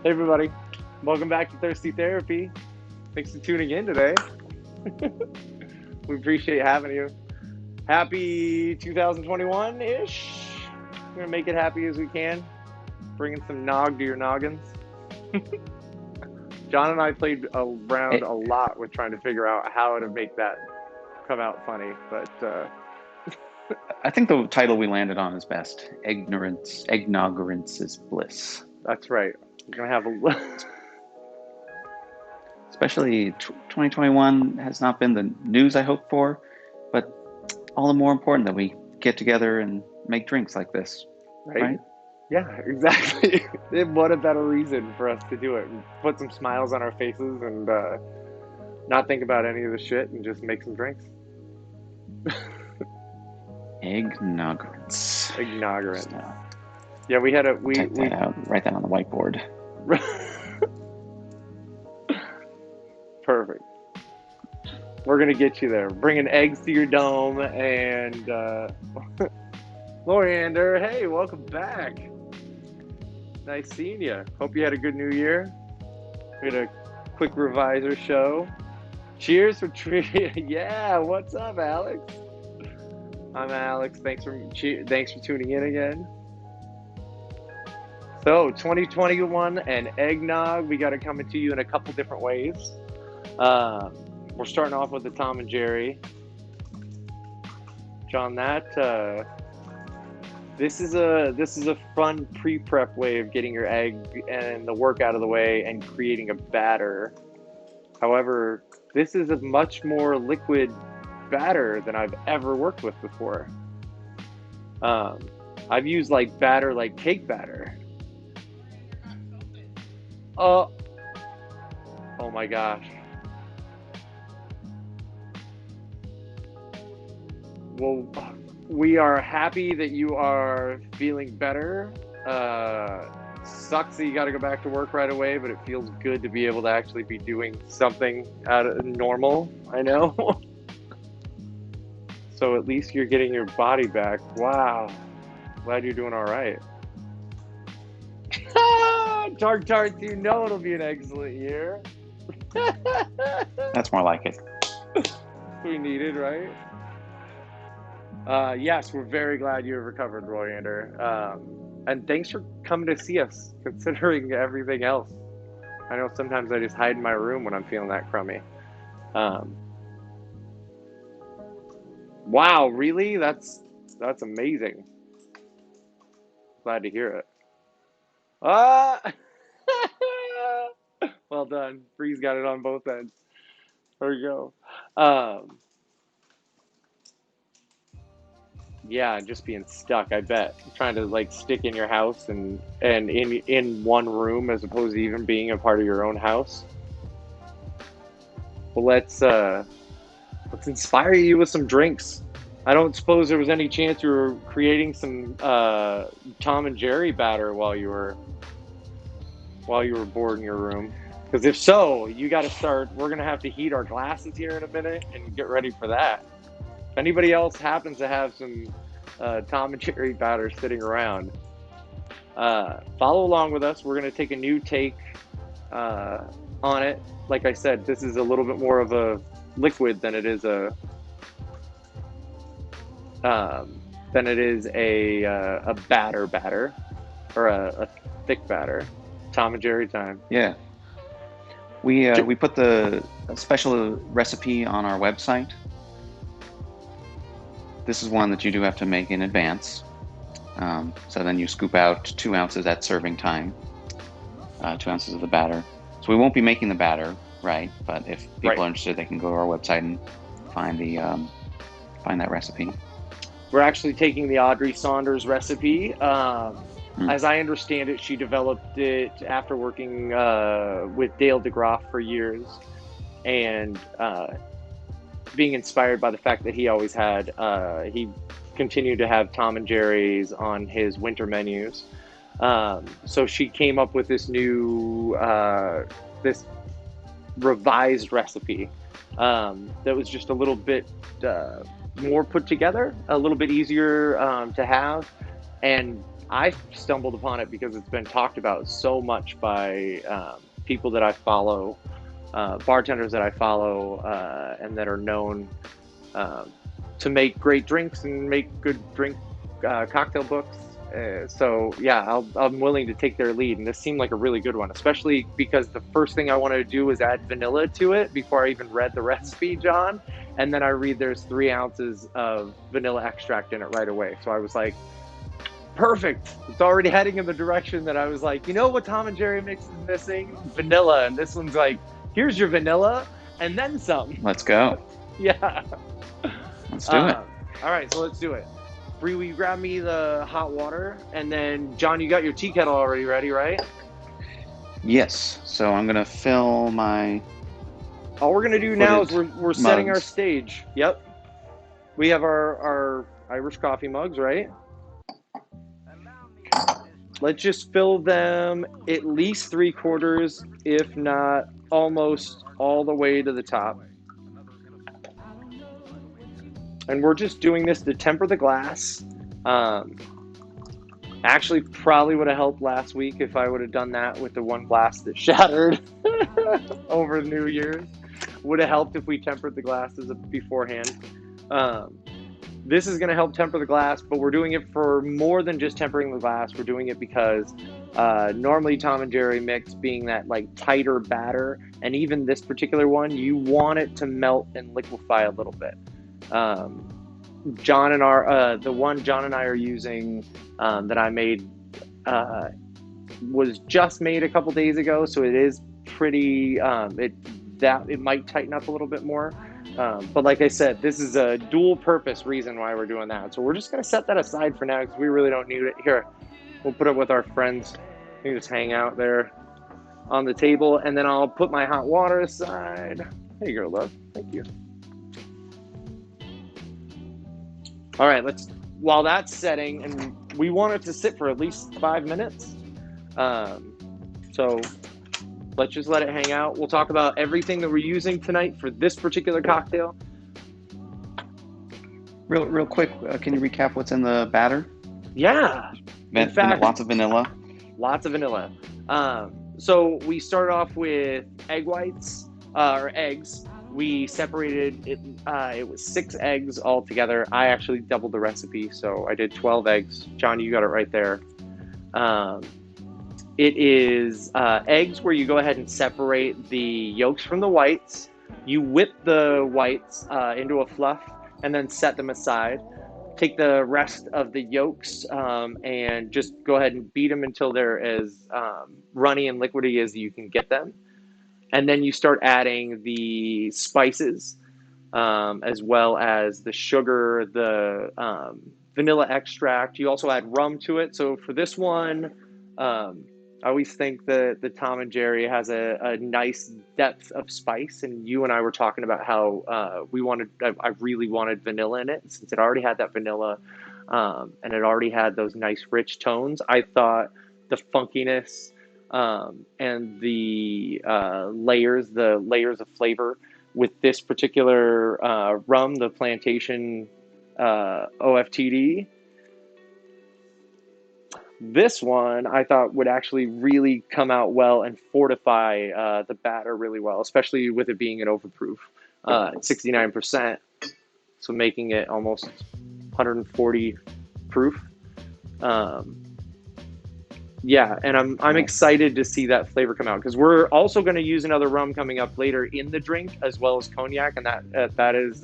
Hey everybody, welcome back to Thirsty Therapy. Thanks for tuning in today. We appreciate having you. Happy 2021-ish. We're gonna make it happy as we can. Bringing some nog to your noggins. John and I played around a lot with trying to figure out how to make that come out funny, but I think the title we landed on is best. Eggnogrance is bliss. that's right. We're gonna have a Especially 2021 has not been the news I hoped for, but all the more important that we get together and make drinks like this, right? Yeah, exactly. What a better reason for us to do it. Put some smiles on our faces and not think about any of the shit and just make some drinks. Eggnogrance. Eggnogrance. Yeah, we had a Type that out. Write that on the whiteboard. Perfect. We're gonna get you there. Bringing eggs to your dome and Loriander, hey, welcome back. Nice seeing you. Hope you had a good New Year. We had a quick reviser show. Cheers for trivia. Yeah, what's up, Alex? I'm Alex. Thanks for tuning in again. So 2021 and eggnog, we got it coming to you in a couple different ways. We're starting off with the Tom and Jerry. John, this is a fun pre-prep way of getting your egg and the work out of the way and creating a batter. However, this is a much more liquid batter than I've ever worked with before. I've used batter like cake batter. Oh my gosh. Well, we are happy that you are feeling better. Sucks that you got to go back to work right away, but it feels good to be able to actually be doing something out of normal. I know. So at least you're getting your body back. Wow. Glad you're doing all right. Tarts, you know it'll be an excellent year. That's more like it. We needed, right? Yes, we're very glad you have recovered, Royander. And thanks for coming to see us, considering everything else. I know sometimes I just hide in my room when I'm feeling that crummy. Wow, really? That's amazing. Glad to hear it. Ah! Well done. Bree's got it on both ends. There we go. Yeah, just being stuck, I bet. Trying to stick in your house and in one room as opposed to even being a part of your own house. Well, let's inspire you with some drinks. I don't suppose there was any chance you were creating some Tom and Jerry batter while you were bored in your room. Because if so, you got to start. We're gonna have to heat our glasses here in a minute and get ready for that. If anybody else happens to have some Tom and Jerry batter sitting around, follow along with us. We're going to take a new take on it. Like I said, this is a little bit more of a liquid than it is a batter or a thick batter. Tom and Jerry time. Yeah. We put the special recipe on our website. This is one that you do have to make in advance. So then you scoop out 2 ounces at serving time, 2 ounces of the batter. So we won't be making the batter, right? But if people are interested, they can go to our website and find that recipe. We're actually taking the Audrey Saunders recipe. As I understand it, she developed it after working with Dale DeGroff for years, and being inspired by the fact that he always had, he continued to have Tom and Jerry's on his winter menus. So she came up with this new, this revised recipe that was just a little bit more put together, a little bit easier to have. And I stumbled upon it because it's been talked about so much by people that I follow, bartenders that I follow, and that are known um, to make great drinks and make good drink cocktail books. So yeah, I'm willing to take their lead, and this seemed like a really good one, especially because the first thing I wanted to do was add vanilla to it before I even read the recipe, John. And then I read there's 3 ounces of vanilla extract in it right away. So I was like, perfect. It's already heading in the direction that I was like, you know what Tom and Jerry mix is missing? Vanilla. And this one's like, here's your vanilla and then some. Let's go. Yeah. Let's do it. All right, so let's do it. Bree, will you grab me the hot water? And then, John, you got your tea kettle already ready, right? Yes. So I'm gonna fill my All we're going to do now is we're setting our mugs. stage. Yep. We have our Irish coffee mugs, right? Let's just fill them at least 3/4, if not almost all the way to the top. And we're just doing this to temper the glass. Actually, probably would have helped last week if I would have done that with the one glass that shattered over New Year's. Would have helped if we tempered the glasses beforehand. This is going to help temper the glass, but we're doing it for more than just tempering the glass. We're doing it because normally Tom and Jerry mix being that like tighter batter, and even this particular one, you want it to melt and liquefy a little bit. John and the one John and I are using that I made was just made a couple days ago, so it is pretty. It might tighten up a little bit more. But like I said, this is a dual purpose reason why we're doing that. So we're just going to set that aside for now because we really don't need it. Here, we'll put it with our friends. We can just hang out there on the table, and then I'll put my hot water aside. There you go, love. Thank you. All right, while that's setting, and we want it to sit for at least 5 minutes. So let's just let it hang out. We'll talk about everything that we're using tonight for this particular cocktail. Real quick, can you recap what's in the batter? Yeah. In fact, lots of vanilla. Lots of vanilla. So we started off with egg whites, or eggs. We separated it. It was 6 eggs all together. I actually doubled the recipe, so I did 12 eggs. John, you got it right there. It is eggs where you go ahead and separate the yolks from the whites. You whip the whites into a fluff and then set them aside. Take the rest of the yolks and just go ahead and beat them until they're as runny and liquidy as you can get them. And then you start adding the spices as well as the sugar, the vanilla extract. You also add rum to it. So for this one, I always think that the Tom and Jerry has a nice depth of spice. And you and I were talking about how I really wanted vanilla in it. Since it already had that vanilla and it already had those nice rich tones, I thought the funkiness and the layers of flavor with this particular rum, the Plantation OFTD. This one I thought would actually really come out well and fortify the batter really well, especially with it being an overproof, 69%, so making it almost 140 proof. Yeah, and I'm excited to see that flavor come out because we're also going to use another rum coming up later in the drink as well as cognac, and that is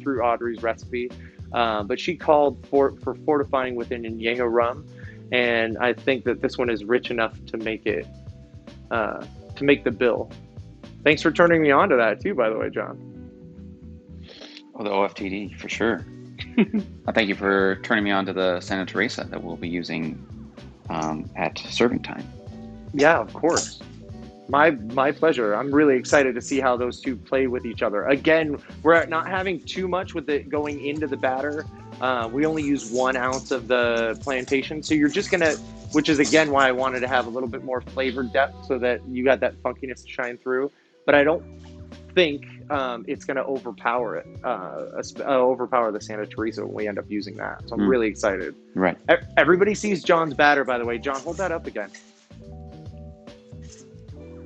through Audrey's recipe. But she called for fortifying with an añejo rum, and I think that this one is rich enough to make it to make the bill. Thanks for turning me on to that too, by the way, John. Oh, the OFTD for sure. I thank you for turning me on to the Santa Teresa that we'll be using at serving time. Yeah, of course. My pleasure. I'm really excited to see how those two play with each other. Again, we're not having too much with it going into the batter. We only use 1 ounce of the plantation. So you're just going to, which is again why I wanted to have a little bit more flavor depth so that you got that funkiness to shine through. But I don't think it's going to overpower it, overpower the Santa Teresa when we end up using that. So I'm really excited. Right. Everybody sees John's batter, by the way. John, hold that up again.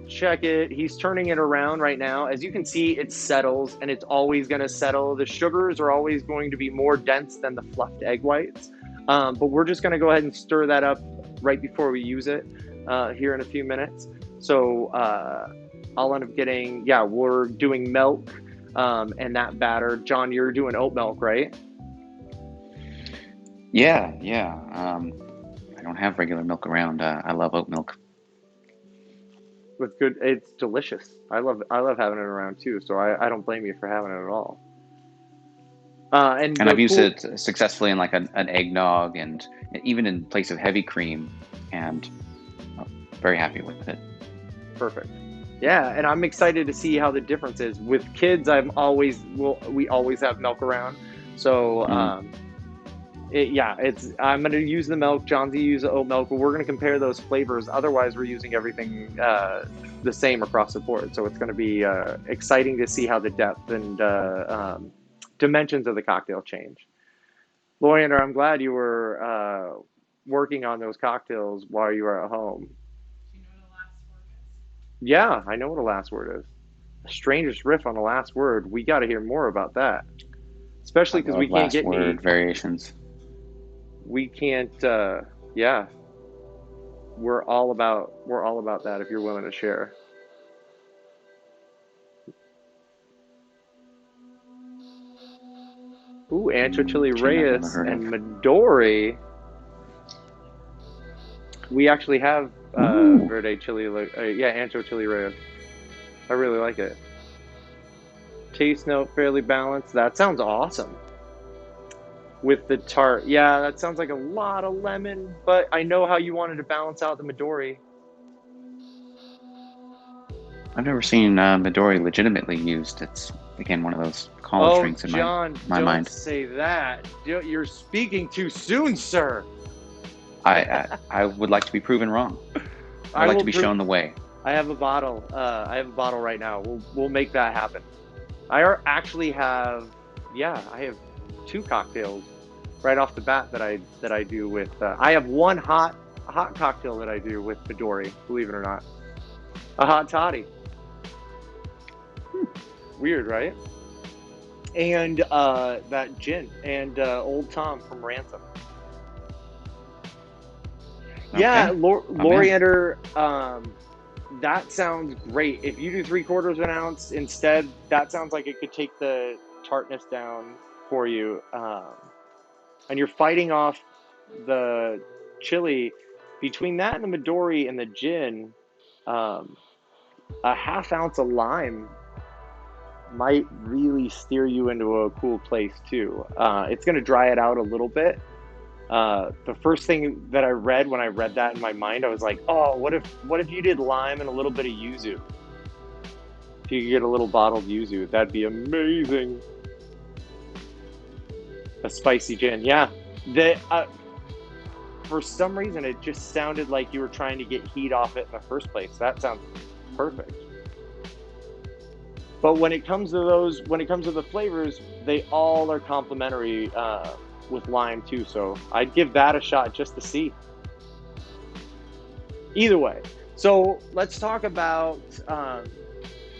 Check it. He's turning it around right now. As you can see, it settles, and it's always going to settle. The sugars are always going to be more dense than the fluffed egg whites. But we're just going to go ahead and stir that up right before we use it here in a few minutes. So I'll end up getting, we're doing milk and that batter. John, you're doing oat milk, right? Yeah. I don't have regular milk around. I love oat milk. With good, it's delicious. I love having it around too. So I don't blame you for having it at all. And I've used it successfully in like an eggnog, and even in place of heavy cream, and I'm very happy with it. Perfect. Yeah, and I'm excited to see how the difference is. With kids, we always have milk around. So I'm going to use the milk. John's going to use the oat milk, but we're going to compare those flavors. Otherwise, we're using everything the same across the board. So it's going to be exciting to see how the depth and dimensions of the cocktail change. Loriander, I'm glad you were working on those cocktails while you were at home. Yeah, I know what a last word is. The strangest riff on the last word. We got to hear more about that, especially because we can't get word variations. We can't. Yeah, we're all about that. If you're willing to share. Ooh, Ancho Chili Reyes and Midori. We actually have Verde Chili. Ancho Chili Reyes. I really like it. Taste note fairly balanced. That sounds awesome. With the tart. Yeah, that sounds like a lot of lemon, but I know how you wanted to balance out the Midori. I've never seen Midori legitimately used. It's, again, one of those college drinks in my mind. Don't say that. You're speaking too soon, sir. I would like to be proven wrong. I'd like to be shown the way. I have a bottle. I have a bottle right now. We'll make that happen. I actually have, I have 2 cocktails right off the bat that I do with. I have one hot cocktail that I do with Midori. Believe it or not, a hot toddy. Weird, right? And that gin and Old Tom from Ransom. Okay. Yeah, Loriander. That sounds great. If you do 3/4 ounce instead, that sounds like it could take the tartness down for you. And you're fighting off the chili. Between that and the Midori and the gin, a 1/2 ounce of lime might really steer you into a cool place too. It's going to dry it out a little bit. The first thing that I read when I read that in my mind, I was like, oh, what if you did lime and a little bit of yuzu? If you could get a little bottled yuzu, that'd be amazing. A spicy gin. Yeah. For some reason, it just sounded like you were trying to get heat off it in the first place. That sounds perfect. But when it comes to the flavors, they all are complementary with lime too. So I'd give that a shot just to see. Either way. So let's talk about,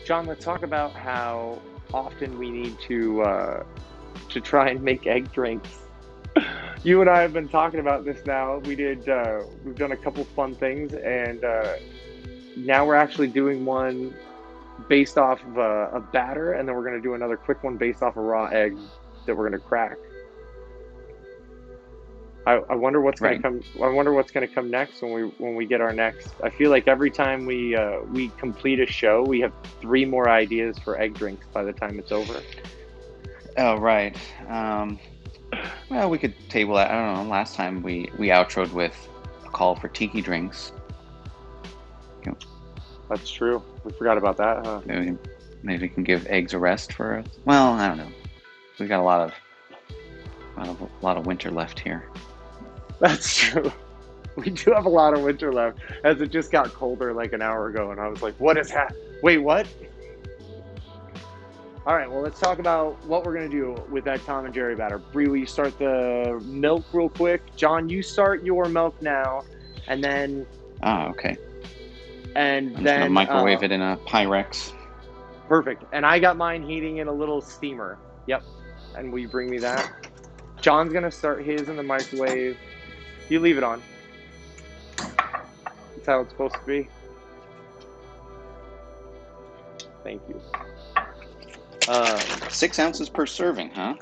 John, let's talk about how often we need to try and make egg drinks. You and I have been talking about this now. We've done a couple fun things, and now we're actually doing one based off of a batter, and then we're going to do another quick one based off a raw egg that we're going to crack. I wonder what's going to come. I wonder what's going to come next when we get our next. I feel like every time we complete a show, we have 3 more ideas for egg drinks by the time it's over. Oh, right. Well, we could table that. I don't know. Last time we outroed with a call for tiki drinks. That's true. We forgot about that, huh? Maybe we can give eggs a rest for us. Well, I don't know. We got a lot of winter left here. That's true. We do have a lot of winter left, as it just got colder like an hour ago, and I was like, "What is happening? Wait, what?" All right, well, let's talk about what we're going to do with that Tom and Jerry batter. Bree, will you start the milk real quick? John, you start your milk now, and then Ah, okay. and I'm just gonna then microwave it in a Pyrex. perfect. And I got mine heating in a little steamer. Yep. And will you bring me that? John's going to start his in the microwave. You leave it on. That's how it's supposed to be. Thank you. 6 ounces per serving, huh?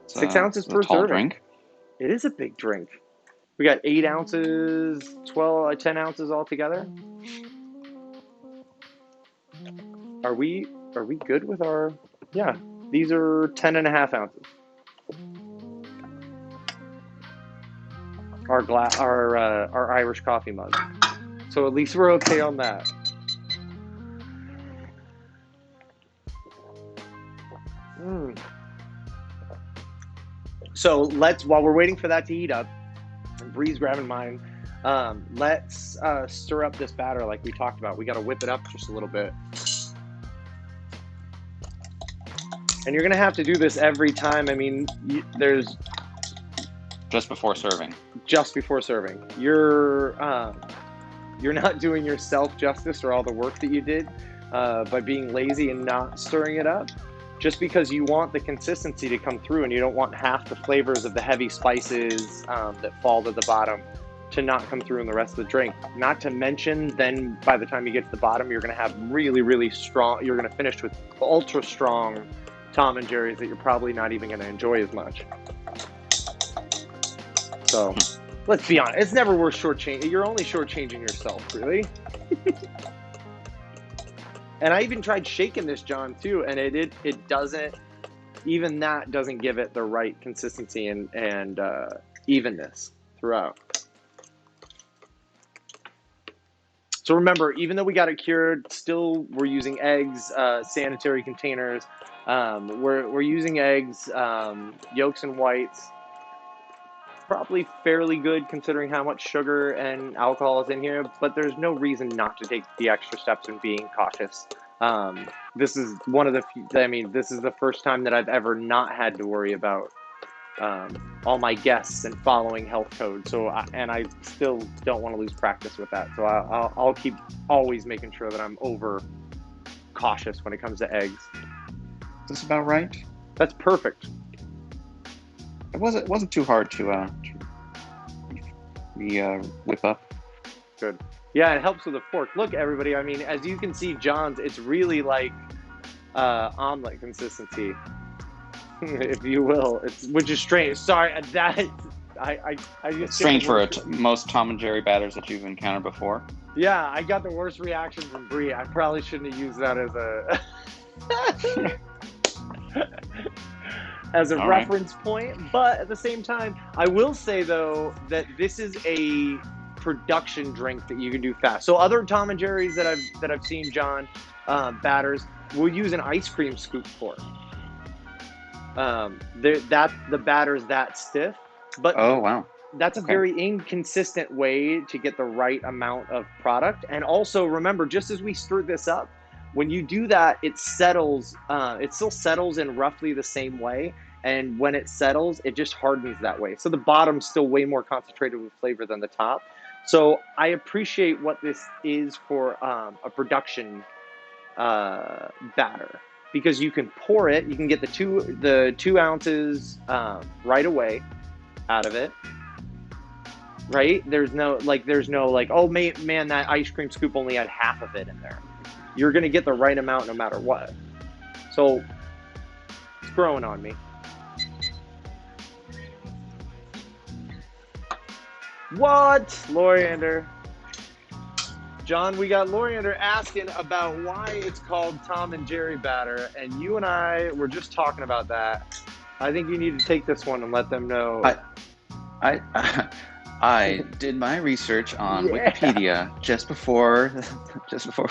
6 ounces It's a per tall serving. drink. It is a big drink. We got 8 ounces, 12, 10 ounces altogether. Are we good with our? Yeah, these are 10.5 ounces. Our Irish coffee mug. So at least we're okay on that. Mm. So while we're waiting for that to heat up, Bree's grabbing mine. Let's stir up this batter like we talked about. We got to whip it up just a little bit. And you're going to have to do this every time. I mean, there's Just before serving. just before serving. You're not doing yourself justice or all the work that you did by being lazy and not stirring it up. Just because you want the consistency to come through and you don't want half the flavors of the heavy spices that fall to the bottom to not come through in the rest of the drink. Not to mention, then by the time you get to the bottom, you're going to have really, really strong, you're going to finish with ultra strong Tom and Jerry's that you're probably not even going to enjoy as much. So let's be honest, it's never worth shortchanging. You're only shortchanging yourself, really. And I even tried shaking this, John, too, and it doesn't. Even that doesn't give it the right consistency and evenness throughout. So remember, even though we got it cured, still we're using eggs, sanitary containers. We're using eggs, yolks and whites. Probably fairly good considering how much sugar and alcohol is in here, but there's no reason not to take the extra steps in being cautious. This is one of the few, I mean, this is the first time that I've ever not had to worry about all my guests and following health code. So, I still don't want to lose practice with that. So I'll keep always making sure that I'm over cautious when it comes to eggs. Is this about right? That's perfect. It wasn't too hard to whip up. Good. Yeah, it helps with a fork. Look, everybody, I mean, as you can see, John's, it's really like omelet consistency, if you will. Which is strange. Sorry, I just It's strange for most Tom and Jerry batters that you've encountered before. Yeah, I got the worst reaction from Brie. I probably shouldn't have used that as a as a reference point, but at the same time, I will say though that this is a production drink that you can do fast. So other Tom and Jerry's that I've seen, John, batters will use an ice cream scoop for. The batter's that stiff, but oh wow, that's a very inconsistent way to get the right amount of product. And also remember, just as we stirred this up, when you do that, it settles. It still settles in roughly the same way. And when it settles, it just hardens that way. So the bottom's still way more concentrated with flavor than the top. So I appreciate what this is for a production batter, because you can pour it. You can get the 2 ounces right away out of it. Right? There's no like, oh man, that ice cream scoop only had half of it in there. You're gonna get the right amount no matter what. So it's growing on me. What? Loriander. John, we got Loriander asking about why it's called Tom and Jerry batter, and you and I were just talking about that. I think you need to take this one and let them know. I did my research on Wikipedia just before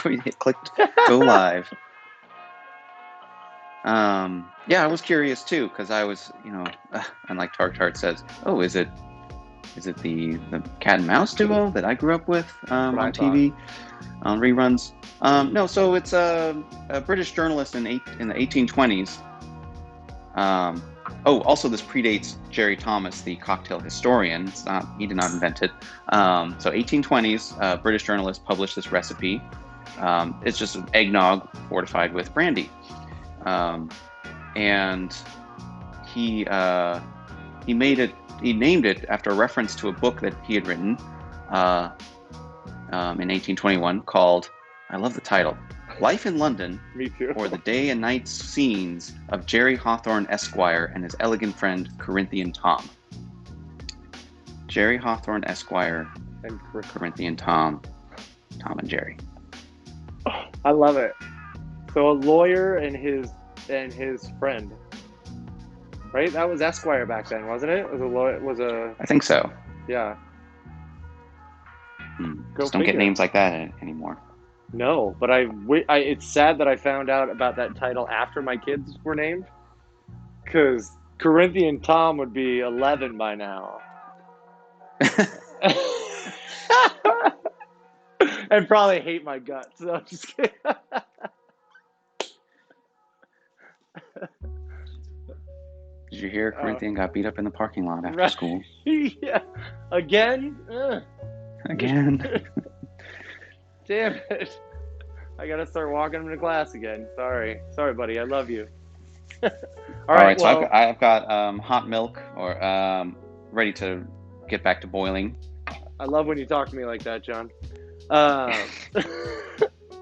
we clicked go live. Yeah, I was curious too, because I was, and like Tart says, oh, is it is it the cat and mouse duo that I grew up with What I on thought. TV on reruns? No, so it's a British journalist in the 1820s. Also, this predates Jerry Thomas, the cocktail historian. He did not invent it. So 1820s, British journalist published this recipe. It's just eggnog fortified with brandy, and he made it. He named it after a reference to a book that he had written in 1821 called, I love the title, Life in London, Me too. or the day and night scenes of Jerry Hawthorne Esquire and his elegant friend Corinthian Tom. Jerry Hawthorne Esquire And Corinthian Tom and Jerry. I love it. So a lawyer and his friend, right? That was Esquire back then, wasn't it? It was a lawyer. I think so. Yeah. Go Just don't get figure. names like that anymore. No, but it's sad that I found out about that title after my kids were named, because Corinthian Tom would be 11 by now. And probably hate my guts. So I'm just kidding. Did you hear Corinthian got beat up in the parking lot after Right. school? Yeah. Again? Ugh. Again? Damn it. I gotta start walking him to class again. Sorry, buddy. I love you. All right. So Well, I've got hot milk or ready to get back to boiling. I love when you talk to me like that, John.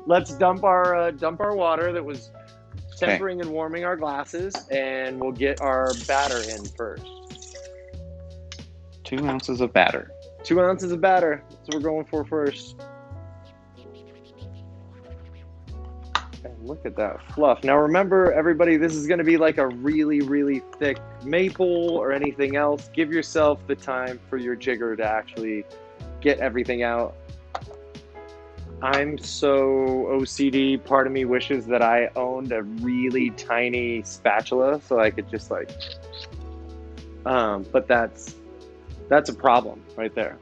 Let's dump our water that was tempering and warming our glasses, and we'll get our batter in first. 2 ounces of batter. 2 ounces of batter. That's what we're going for first. And look at that fluff. Now remember, everybody, this is going to be like a really, really thick maple or anything else. Give yourself the time for your jigger to actually get everything out. I'm so OCD. Part of me wishes that I owned a really tiny spatula so I could just like, but that's a problem right there.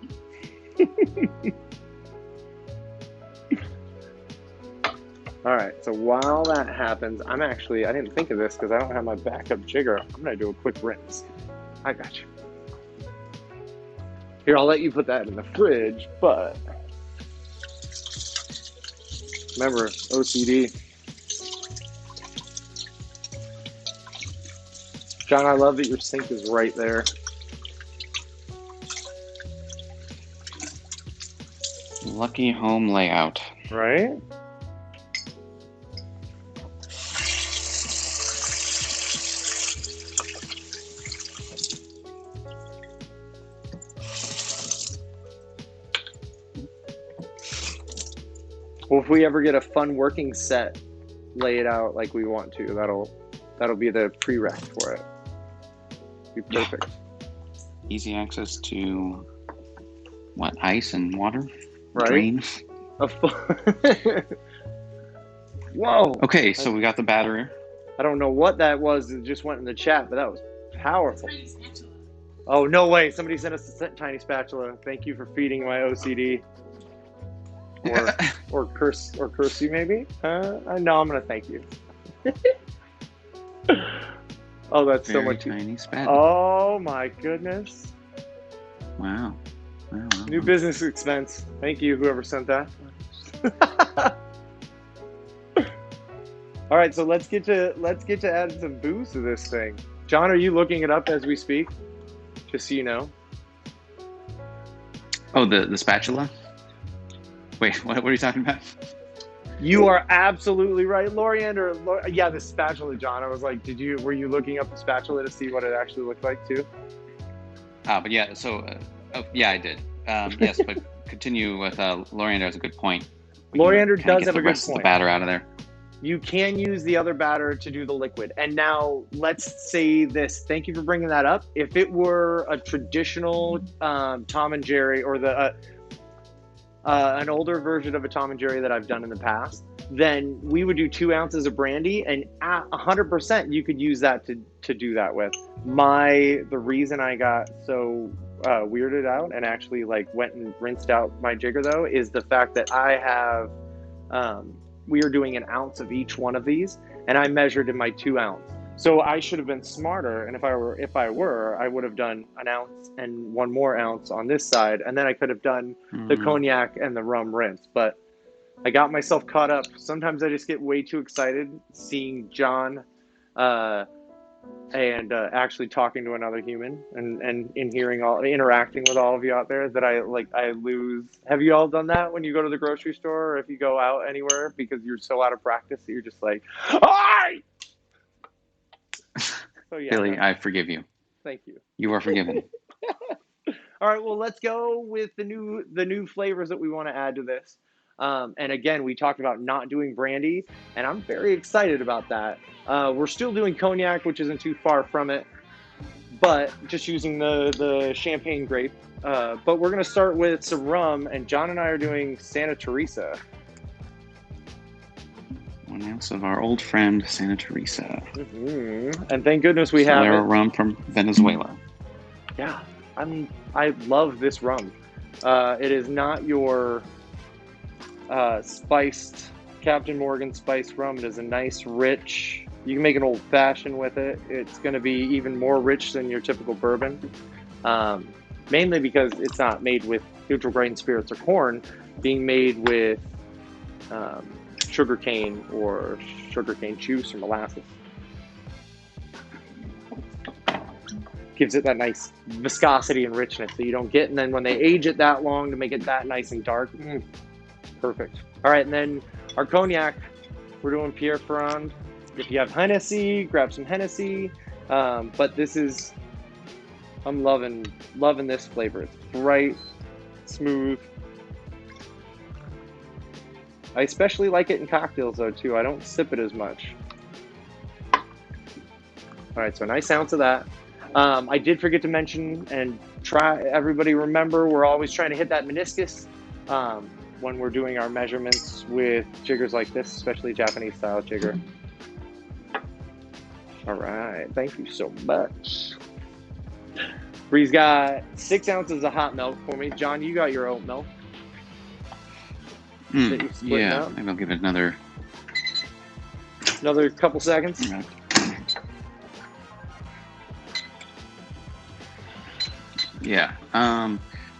All right, so while that happens, I didn't think of this because I don't have my backup jigger. I'm going to do a quick rinse. I got you. Here, I'll let you put that in the fridge, but remember, OCD. John, I love that your sink is right there. Lucky home layout. Right? Well, if we ever get a fun working set laid out like we want to, that'll be the prereq for it. Be perfect. Easy access to what? Ice and water? Right? Drain? Whoa. Okay, so we got the batter. I don't know what that was. It just went in the chat, but that was powerful. Oh, no way. Somebody sent us a tiny spatula. Thank you for feeding my OCD. Or curse you, maybe? No, I'm going to thank you. Oh, that's Very so much. tiny spatula. Oh, my goodness. Wow. New business expense. Thank you, whoever sent that. All right, so let's get to add some booze to this thing. John, are you looking it up as we speak? Just so you know. Oh, the spatula? Wait, what are you talking about? You are absolutely right, Loriander. Yeah, the spatula, John. I was like, were you looking up the spatula to see what it actually looked like too? But yeah, so yeah, I did. Yes, but continue with Loriander has a good point. Loriander does have a good rest of the point. batter out of there. You can use the other batter to do the liquid. And now let's say this. Thank you for bringing that up. If it were a traditional Tom and Jerry, or an older version of a Tom and Jerry that I've done in the past, then we would do 2 ounces of brandy, and at 100% you could use that to do that with. The reason I got so weirded out and actually like went and rinsed out my jigger though is the fact that I have we are doing an ounce of each one of these, and I measured in my 2 ounce. So I should have been smarter, and if I were, I would have done an ounce and 1 more ounce on this side, and then I could have done the cognac and the rum rinse. But I got myself caught up. Sometimes I just get way too excited seeing John and actually talking to another human and interacting with all of you out there that I lose. Have you all done that when you go to the grocery store or if you go out anywhere because you're so out of practice that you're just like, "Hi!" So yeah, Billy, no, I forgive you. thank you. You are forgiven. All right, well, let's go with the new flavors that we want to add to this. And again, we talked about not doing brandy, and I'm very excited about that. We're still doing cognac, which isn't too far from it, but just using the champagne grape. But we're going to start with some rum, and John and I are doing Santa Teresa. 1 ounce of our old friend Santa Teresa. And thank goodness we have Solera rum from Venezuela. Yeah, I love this rum. It is not your spiced Captain Morgan spiced rum. It is a nice, rich. You can make an old fashioned with it. It's going to be even more rich than your typical bourbon, mainly because it's not made with neutral grain spirits or corn, being made with sugarcane or sugarcane juice or molasses. Gives it that nice viscosity and richness that you don't get. And then when they age it that long to make it that nice and dark, perfect. All right, and then our cognac, we're doing Pierre Ferrand. If you have Hennessy, grab some Hennessy. But this is, I'm loving this flavor. It's bright, smooth. I especially like it in cocktails though too. I don't sip it as much. All right, so a nice ounce of that. I did forget to mention and everybody remember, we're always trying to hit that meniscus when we're doing our measurements with jiggers like this, especially Japanese style jigger. All right, thank you so much. Bree's got 6 ounces of hot milk for me. John, you got your oat milk. Yeah, maybe I'll give it another couple seconds. Yeah.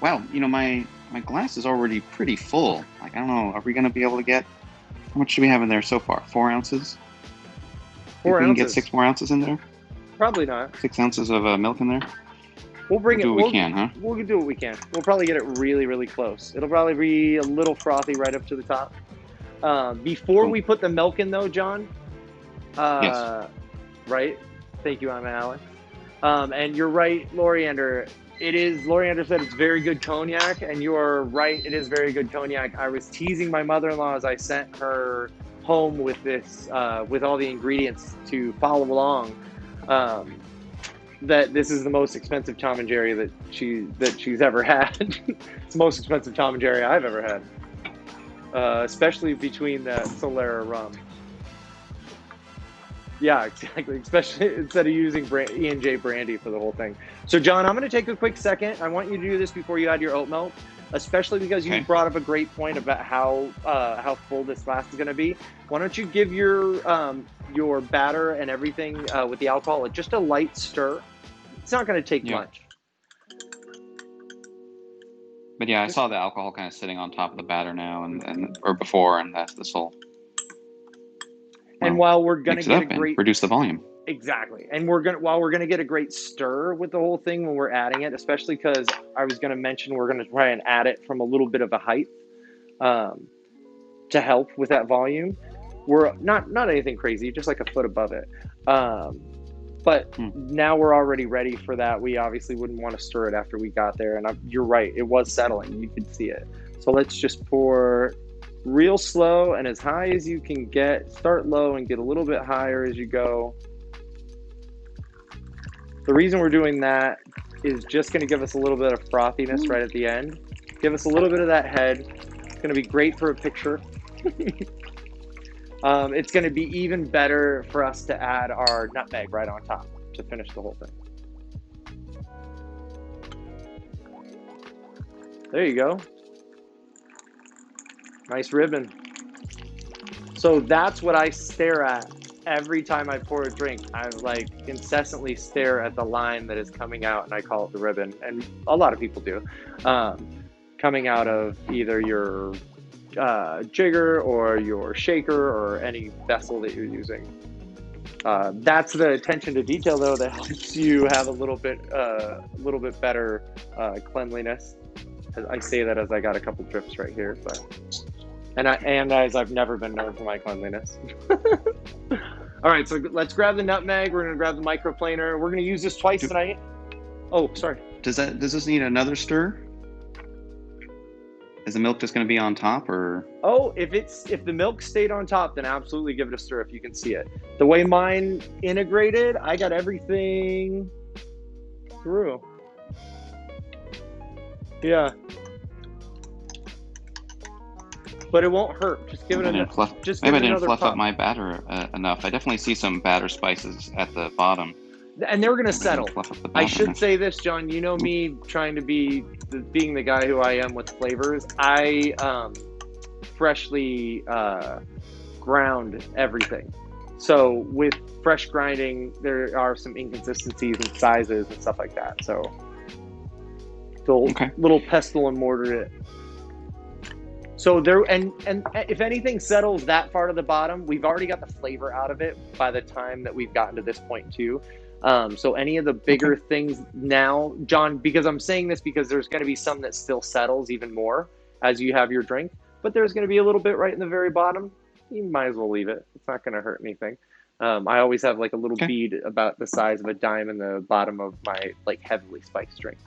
Wow, my glass is already pretty full. Like, I don't know, are we going to be able to get, how much do we have in there so far? 4 ounces? 4 ounces. We can get 6 more ounces in there? Probably not. 6 ounces of milk in there? We'll do what we can, huh? We'll do what we can. We'll probably get it really, really close. It'll probably be a little frothy right up to the top. Before we put the milk in, though, John. Yes. Right. Thank you, I'm Alex. And you're right, Loriander. Loriander said it's very good cognac, and you are right. It is very good cognac. I was teasing my mother-in-law as I sent her home with this, with all the ingredients to follow along. That this is the most expensive Tom and Jerry that she's ever had. It's the most expensive Tom and Jerry I've ever had, especially between that Solera rum. Yeah, exactly. Especially instead of using E&J brandy for the whole thing. So, John, I'm going to take a quick second. I want you to do this before you add your oat milk, especially because you brought up a great point about how full this glass is going to be. Why don't you give your batter and everything with the alcohol just a light stir? It's not going to take much. But yeah, I saw the alcohol kind of sitting on top of the batter now, or before, and that's this whole. And while we're going to get a great reduce the volume. Exactly. And while we're going to get a great stir with the whole thing when we're adding it, especially because I was going to mention we're going to try and add it from a little bit of a height to help with that volume. We're not anything crazy, just like a foot above it. But now we're already ready for that. We obviously wouldn't want to stir it after we got there. And you're right, it was settling. You could see it. So let's just pour real slow and as high as you can get. Start low and get a little bit higher as you go. The reason we're doing that is just going to give us a little bit of frothiness right at the end. Give us a little bit of that head. It's going to be great for a picture. It's going to be even better for us to add our nutmeg right on top to finish the whole thing. There you go. Nice ribbon. So that's what I stare at every time I pour a drink. I like incessantly stare at the line that is coming out, and I call it the ribbon. And a lot of people do. Coming out of either your jigger or your shaker or any vessel that you're using. That's the attention to detail, though, that helps you have a little bit better cleanliness. I say that as I got a couple drips right here, but and as I've never been known for my cleanliness. All right, so let's grab the nutmeg. We're gonna grab the microplaner. We're gonna use this twice tonight. Oh, sorry. Does this need another stir? Is the milk just going to be on top, or? Oh, if the milk stayed on top, then absolutely give it a stir if you can see it. The way mine integrated, I got everything through. Yeah. But it won't hurt. Just give it Maybe I didn't fluff up my batter enough. I definitely see some batter spices at the bottom. And they're going to settle. I should say this, John. You know me trying to being the guy who I am with flavors. I freshly ground everything. So with fresh grinding, there are some inconsistencies in sizes and stuff like that. So little pestle and mortar it. So there, and if anything settles that far to the bottom, we've already got the flavor out of it by the time that we've gotten to this point too. So any of the bigger things now, John, because I'm saying this because there's going to be some that still settles even more as you have your drink, but there's going to be a little bit right in the very bottom. You might as well leave it. It's not going to hurt anything. I always have like a little bead about the size of a dime in the bottom of my like heavily spiced drinks.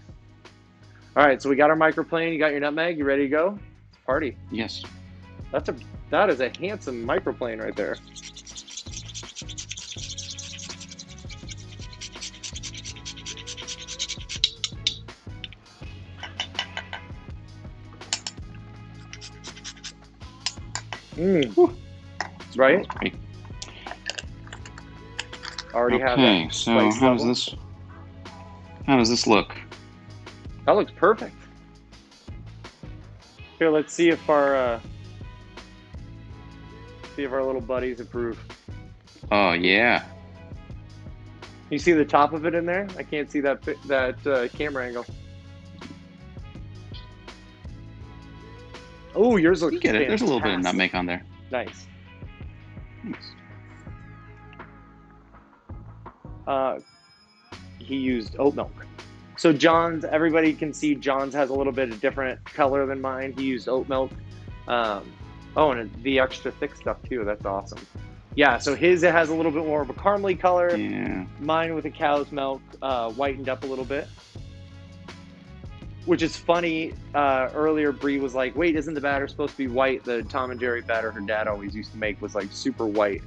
All right, so we got our microplane. You got your nutmeg. You ready to go? It's party. Yes. That is a handsome microplane right there. Right? Already have that. Okay, so how does this look? That looks perfect. Here, let's see if our little buddies approve. Oh yeah. You see the top of it in there? I can't see that camera angle. Oh, yours looks. You get it. There's a little bit of nutmeg on there. Nice. He used oat milk. So John's, everybody can see John's has a little bit of different color than mine. He used oat milk. And the extra thick stuff too. That's awesome. Yeah, so it has a little bit more of a caramely color. Yeah. Mine with the cow's milk whitened up a little bit. Which is funny. Earlier, Bree was like, wait, isn't the batter supposed to be white? The Tom and Jerry batter her dad always used to make was like super white.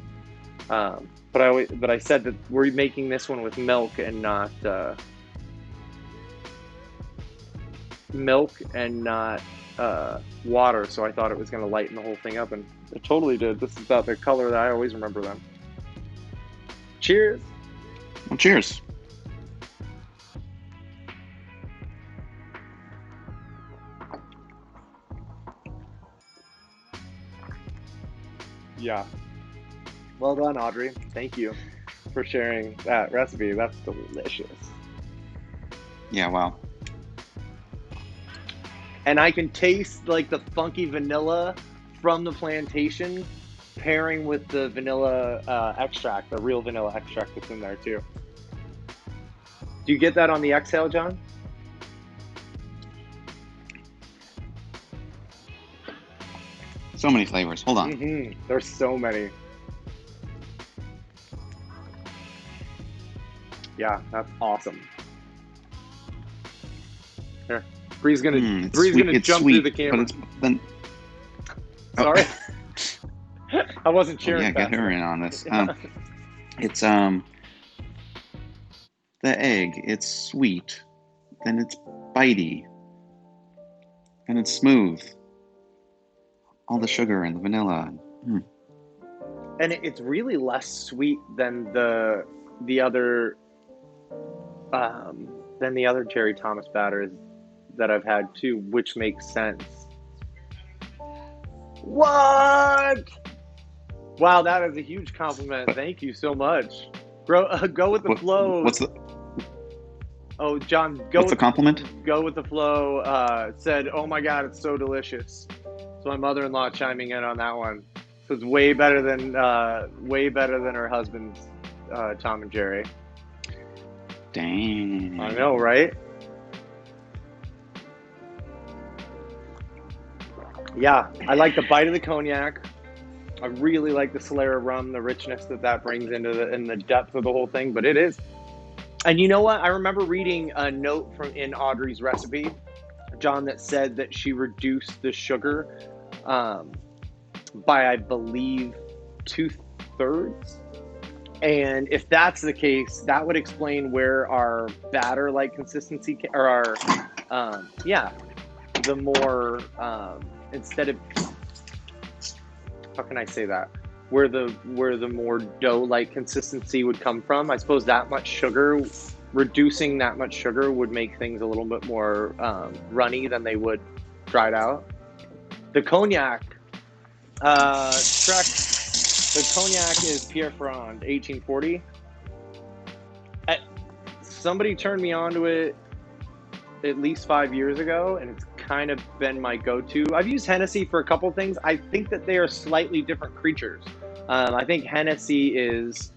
But I said that we're making this one with milk and not water, so I thought it was going to lighten the whole thing up, and it totally did. This is about the color that I always remember them. Cheers. Well, cheers. Yeah. Well done, Audrey. Thank you for sharing that recipe. That's delicious. Yeah, wow. And I can taste like the funky vanilla from the plantation pairing with the vanilla extract, the real vanilla extract that's in there too. Do you get that on the exhale, John? So many flavors. Hold on. Mm-hmm. There's so many. Yeah, that's awesome. Here, Bree's gonna jump through the camera. Sorry, I wasn't cheering. Yeah, get her in on this. It's the egg. It's sweet, then it's bitey, and it's smooth. All the sugar and the vanilla. And it's really less sweet than the other Jerry Thomas batter. that I've had too, which makes sense. What? Wow, that is a huge compliment. Thank you so much. Go with the flow. What's the Oh, John, what's the compliment? Go with the flow. Said, "Oh my God, it's so delicious." So my mother-in-law chiming in on that one. So it's way better than her husband's Tom and Jerry. Dang. I know, right? Yeah, I like the bite of the cognac. I really like the Solera rum, the richness that brings into the depth of the whole thing. But it is. And you know what? I remember reading a note in Audrey's recipe, John, that said that she reduced the sugar by, I believe, 2/3. And if that's the case, that would explain where our batter-like consistency, or our, the more, instead of, how can I say that? Where the more dough-like consistency would come from. I suppose that much sugar, reducing that much sugar would make things a little bit more runny than they would dried out. The cognac, Trek, the cognac is Pierre Ferrand, 1840. Somebody turned me onto it at least 5 years ago, and it's kind of been my go-to. I've used Hennessy for a couple things. I think that they are slightly different creatures. I think Hennessy is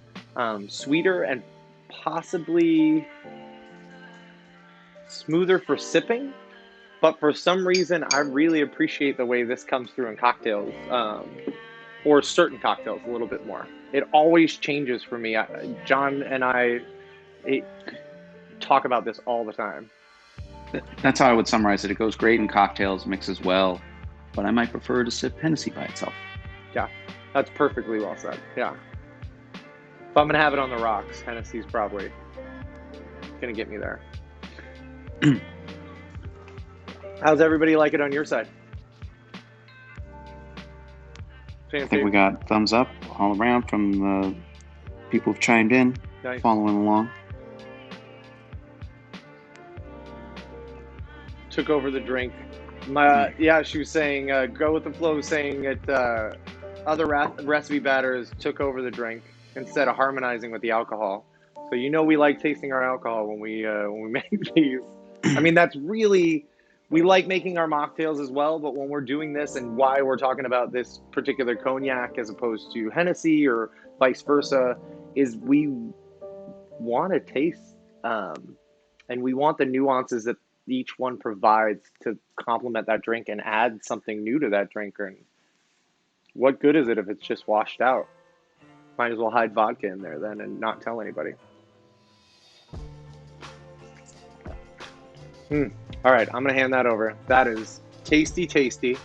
sweeter and possibly smoother for sipping, but for some reason, I really appreciate the way this comes through in cocktails, or certain cocktails a little bit more. It always changes for me. John and I talk about this all the time. That's how I would summarize it. It goes great in cocktails, mixes well, but I might prefer to sip Hennessy by itself. Yeah, that's perfectly well said. Yeah. If I'm going to have it on the rocks, Hennessy's probably going to get me there. How's everybody like it on your side? I think we got thumbs up all around from the people who've chimed in, nice. Following along. Took over the drink. She was saying, go with the flow, saying that other recipe batters took over the drink instead of harmonizing with the alcohol. So we like tasting our alcohol when we make these. I mean, that's really, we like making our mocktails as well, but when we're doing this, and why we're talking about this particular cognac as opposed to Hennessy or vice versa, is we want to taste, and we want the nuances that each one provides to complement that drink and add something new to that drink. And what good is it if it's just washed out? Might as well hide vodka in there then and not tell anybody. All right, I'm gonna hand that over. That is tasty, tasty.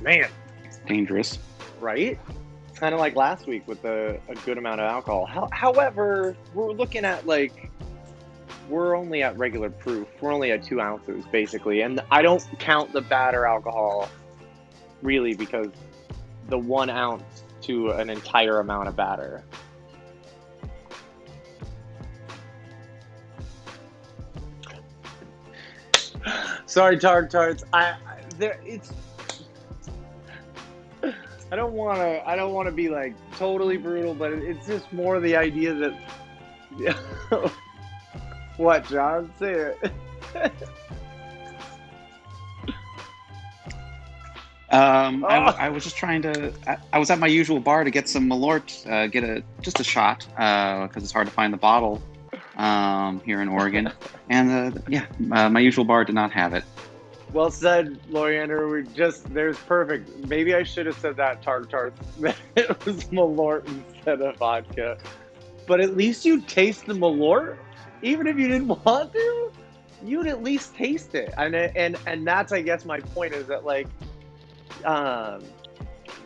Man, it's dangerous, right? It's kind of like last week with a good amount of alcohol. However, we're looking at we're only at regular proof. We're only at 2 ounces basically, and I don't count the batter alcohol really, because the 1 ounce to an entire amount of batter. Sorry, tarts. I don't want to be totally brutal, but it's just more the idea that what, John? Say it. I was just trying to. I was at my usual bar to get some Malort, get just a shot, because it's hard to find the bottle here in Oregon, and my usual bar did not have it. Well said, Loriander. There's perfect. Maybe I should have said that tart. It was Malort instead of vodka, but at least you taste the Malort, even if you didn't want to. You'd at least taste it, and that's, I guess, my point is that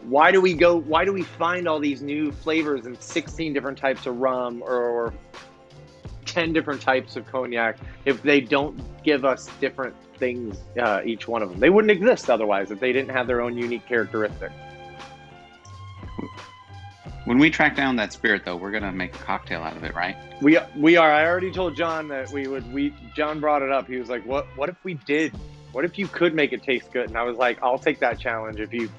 why do we find all these new flavors and 16 different types of rum or 10 different types of cognac if they don't give us different things, each one of them? They wouldn't exist otherwise if they didn't have their own unique characteristics. When we track down that spirit, though, we're gonna make a cocktail out of it, right? We are. I already told John that we would. John brought it up. He was like, What if we did? What if you could make it taste good?" And I was like, "I'll take that challenge if you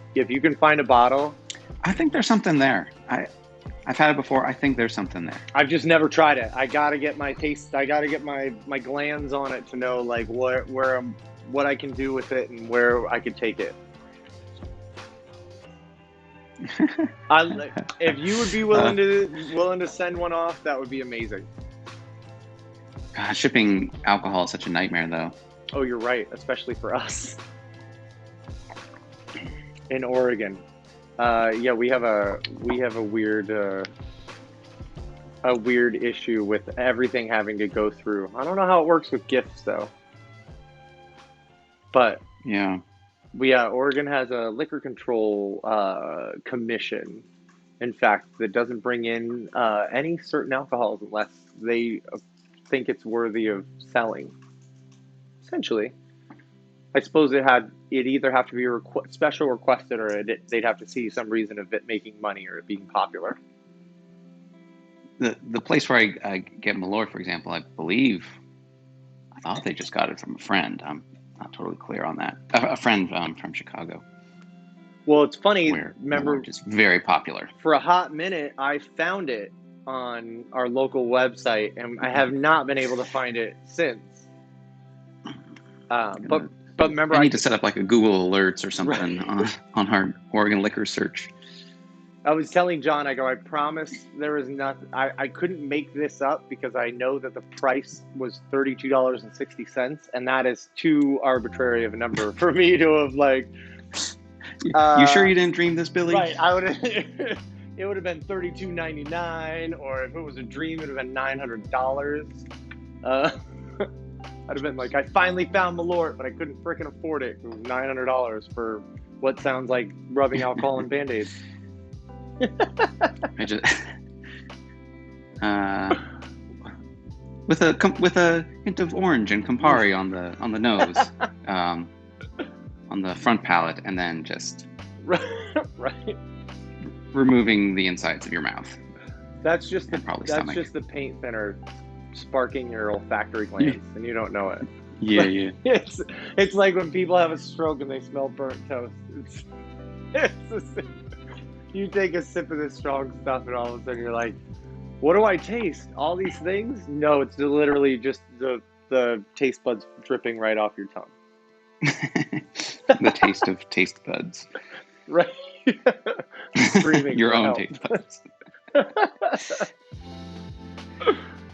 can find a bottle." I think there's something there. I've had it before. I think there's something there. I've just never tried it. I gotta get my taste. I gotta get my glands on it to know like what I can do with it and where I could take it. If you would be willing to send one off, that would be amazing. Shipping alcohol is such a nightmare, though. Oh, you're right, especially for us in Oregon. Yeah, we have a weird issue with everything having to go through. I don't know how it works with gifts though, but Yeah. Oregon has a liquor control commission. In fact, that doesn't bring in any certain alcohols unless they think it's worthy of selling. Essentially, I suppose it either have to be special requested, or they'd have to see some reason of it making money or it being popular. The place where I get Malort, for example, I believe, I thought they just got it from a friend. I'm not totally clear on that. A friend from Chicago. Well, it's funny. Where Remember, Malort is very popular. For a hot minute, I found it on our local website, and I have not been able to find it since. But remember, I need to set up like a Google Alerts or something on our Oregon liquor search. I was telling John, I go, I promise there is nothing. I couldn't make this up because I know that the price was $32.60, and that is too arbitrary of a number for me to have like. You sure you didn't dream this, Billy? Right, I would. It would have been $32.99, or if it was a dream, it would have been $900. I'd have been like, I finally found Malort, but I couldn't frickin' afford it. It was $900 for what sounds like rubbing alcohol and Band-Aids. I just with a hint of orange and Campari on the nose, on the front palate, and then just right, removing the insides of your mouth. That's just the paint thinner sparking your olfactory glands, and you don't know it. Yeah. It's like when people have a stroke and they smell burnt toast. You take a sip of this strong stuff, and all of a sudden you're like, "What do I taste? All these things?" No, it's literally just the taste buds dripping right off your tongue. The taste of taste buds. Right. Screaming your own help. taste buds.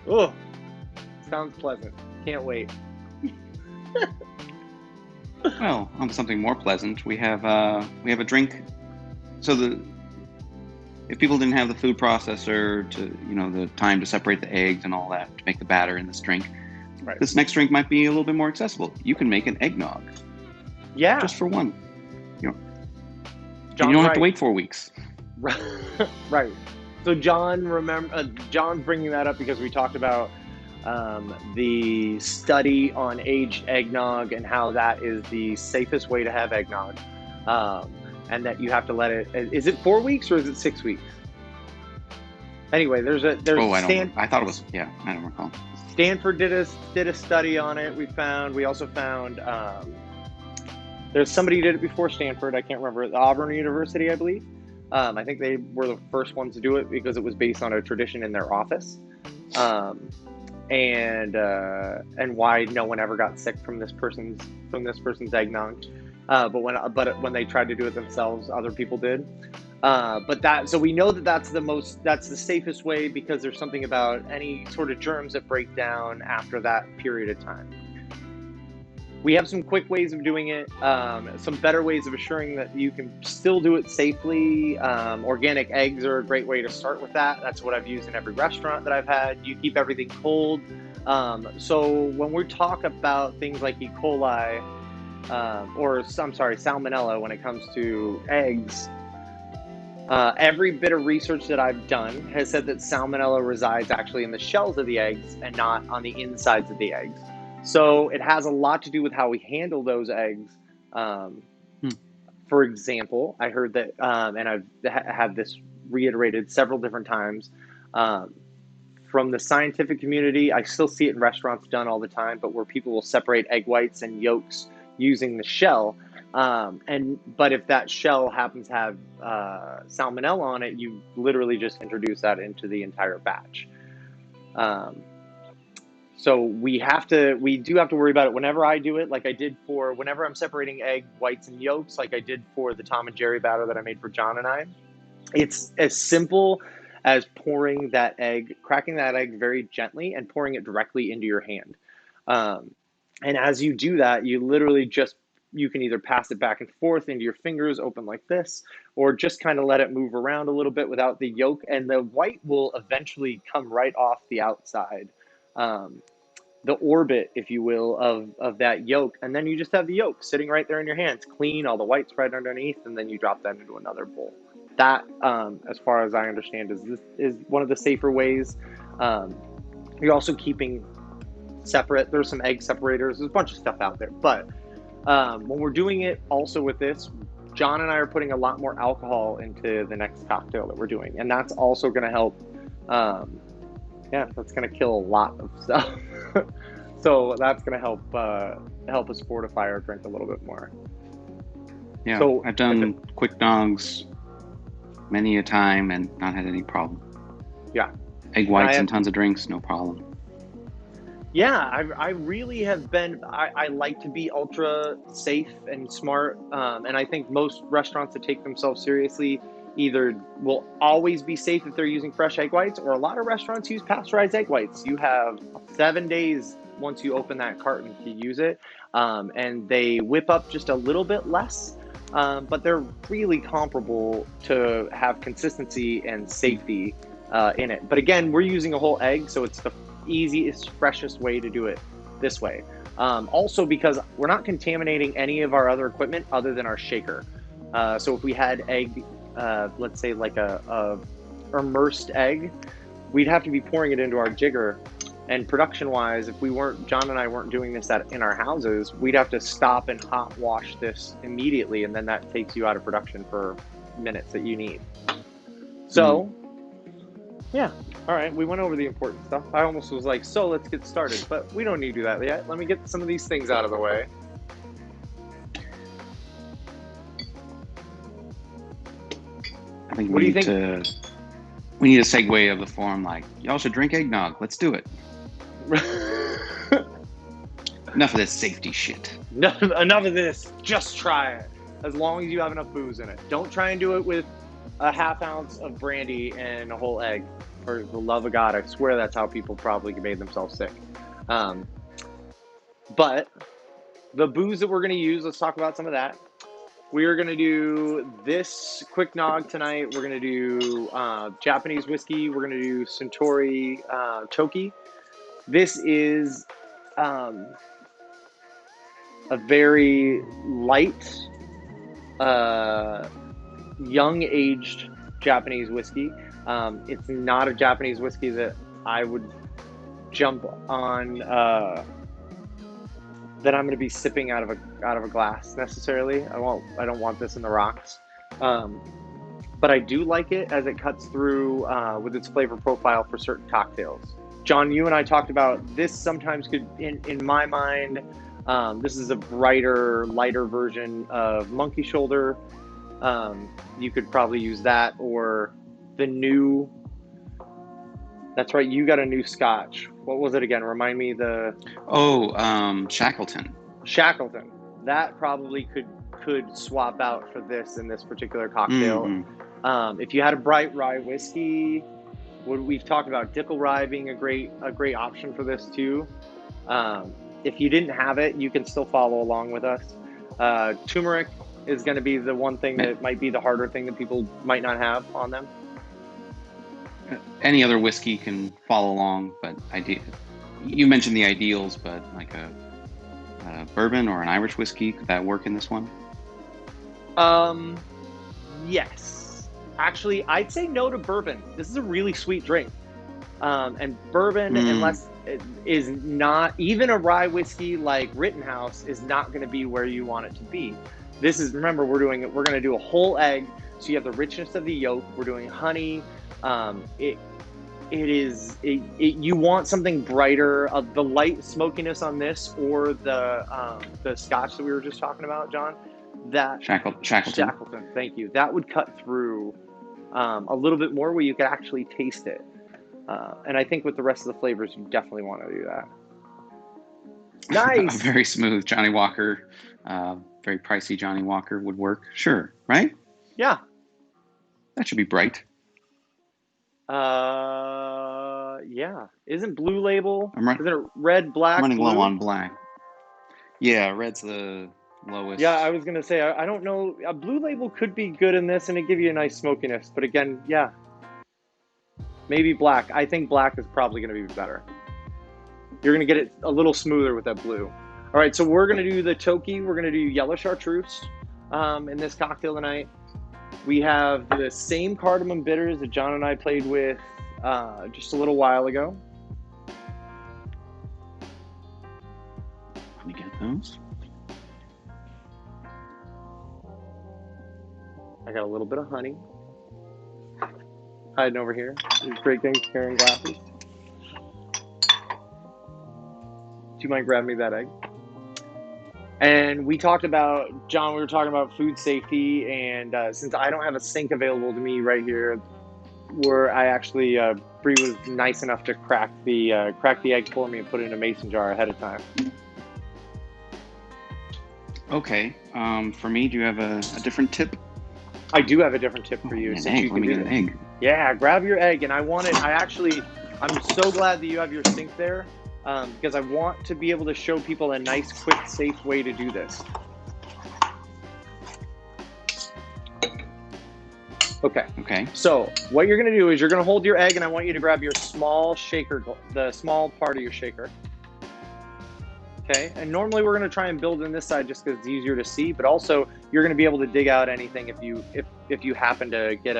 Oh, sounds pleasant. Can't wait. Well, on to something more pleasant. We have a drink. So if people didn't have the food processor to, the time to separate the eggs and all that to make the batter in this drink, right, this next drink might be a little bit more accessible. You can make an eggnog. Yeah. Just for one. John's you don't have to wait 4 weeks. Right. So John's bringing that up because we talked about the study on aged eggnog and how that is the safest way to have eggnog. And that you have to let it. Is it 4 weeks or is it 6 weeks? Anyway, there's. I thought it was. Yeah, I don't recall. Stanford did a study on it. We also found there's somebody who did it before Stanford. I can't remember. Auburn University, I believe. I think they were the first ones to do it because it was based on a tradition in their office, and why no one ever got sick from this person's eggnog. But when they tried to do it themselves, other people did. So we know that's the safest way because there's something about any sort of germs that break down after that period of time. We have some quick ways of doing it, some better ways of assuring that you can still do it safely. Organic eggs are a great way to start with that. That's what I've used in every restaurant that I've had. You keep everything cold. So when we talk about things like E. coli, salmonella when it comes to eggs, every bit of research that I've done has said that salmonella resides actually in the shells of the eggs and not on the insides of the eggs. So it has a lot to do with how we handle those eggs. For example, I heard that, and I've had this reiterated several different times. Um, from the scientific community, I still see it in restaurants done all the time, but where people will separate egg whites and yolks using the shell. But if that shell happens to have salmonella on it, you literally just introduce that into the entire batch. Um, so we do have to worry about it whenever I do it, like I did for whenever I'm separating egg whites and yolks, like I did for the Tom and Jerry batter that I made for John and I. It's as simple as pouring that egg, cracking that egg very gently and pouring it directly into your hand. Um, and as you do that, you literally just, you can either pass it back and forth into your fingers, open like this, or just kind of let it move around a little bit without the yolk, and the white will eventually come right off the outside. Um, the orbit, if you will, of that yolk, and then you just have the yolk sitting right there in your hands, clean, all the whites right underneath, and then you drop that into another bowl. That, as far as I understand, is one of the safer ways. You're also keeping separate. There's some egg separators. There's a bunch of stuff out there, but when we're doing it, also with this, John and I are putting a lot more alcohol into the next cocktail that we're doing, and that's also going to help. Yeah, that's going to kill a lot of stuff. So that's going to help us fortify our drink a little bit more. Yeah, so I've done quick dogs many a time and not had any problem. Yeah, egg whites and tons of drinks, no problem. Yeah, I really have been. I like to be ultra safe and smart, and I think most restaurants that take themselves seriously either will always be safe if they're using fresh egg whites, or a lot of restaurants use pasteurized egg whites. You have 7 days once you open that carton to use it, and they whip up just a little bit less, but they're really comparable to have consistency and safety in it. But again, we're using a whole egg, so it's the easiest, freshest way to do it this way. Also, because we're not contaminating any of our other equipment other than our shaker. So if we had egg, let's say like a immersed egg, we'd have to be pouring it into our jigger. And production-wise, if John and I weren't doing this in our houses, we'd have to stop and hot wash this immediately, and then that takes you out of production for minutes that you need. So, yeah. All right, we went over the important stuff. I almost was like, so let's get started, but we don't need to do that yet. Let me get some of these things out of the way. I think we need a segue of the form like, y'all should drink eggnog. Let's do it. Enough of this safety shit. Enough of this. Just try it. As long as you have enough booze in it. Don't try and do it with a half ounce of brandy and a whole egg. For the love of God, I swear that's how people probably made themselves sick. But the booze that we're going to use, let's talk about some of that. We are going to do this quick nog tonight. We're going to do Japanese whiskey. We're going to do Suntory Toki. This is a very light, young-aged Japanese whiskey. It's not a Japanese whiskey that I would jump on, that I'm going to be sipping out of a glass necessarily. I don't want this in the rocks. But I do like it as it cuts through with its flavor profile for certain cocktails. John, you and I talked about this sometimes could, in my mind, this is a brighter, lighter version of Monkey Shoulder. You could probably use that, or the new, that's right, you got a new scotch. What was it again? Remind me Shackleton. Shackleton. That probably could swap out for this in this particular cocktail. If you had a bright rye whiskey, we've talked about Dickel Rye being a great option for this too. If you didn't have it, you can still follow along with us. Turmeric is going to be the one thing that might be the harder thing that people might not have on them. Any other whiskey can follow along, but you mentioned the ideals, but like a bourbon or an Irish whiskey, could that work in this one? Yes. Actually, I'd say no to bourbon. This is a really sweet drink. And bourbon, unless it is not, even a rye whiskey like Rittenhouse is not going to be where you want it to be. This is, remember, we're going to do a whole egg. So you have the richness of the yolk. We're doing honey. It you want something brighter. The light smokiness on this, or the Scotch that we were just talking about, John. That Shackleton. Shackleton, thank you. That would cut through a little bit more, where you could actually taste it. And I think with the rest of the flavors, you definitely want to do that. A Nice. very smooth Johnny Walker, very pricey Johnny Walker would work. Sure, right? Yeah. That should be bright. Yeah. Isn't Blue Label? Isn't it red, I'm black, running blue? low on black. Yeah, red's the lowest. Yeah, I was gonna say I don't know. A Blue Label could be good in this, and it give you a nice smokiness. But again, yeah, maybe black. I think black is probably gonna be better. You're gonna get it a little smoother with that blue. All right, so we're gonna do the Toki. We're gonna do yellow chartreuse in this cocktail tonight. We have the same cardamom bitters that John and I played with just a little while ago. Let me get those. I got a little bit of honey hiding over here. These great things carrying glasses. Do you mind grabbing me that egg? And we talked about, John, we were talking about food safety, and since I don't have a sink available to me right here, where I actually, Bree was nice enough to crack the egg for me and put it in a mason jar ahead of time. Okay. For me, do you have a different tip? I do have a different tip for you. Let me get an egg. Yeah, grab your egg, and I'm so glad that you have your sink there. Because I want to be able to show people a nice, quick, safe way to do this. Okay. So what you're going to do is you're going to hold your egg, and I want you to grab your small shaker, the small part of your shaker. Okay. And normally we're going to try and build in this side just because it's easier to see, but also you're going to be able to dig out anything if you happen to get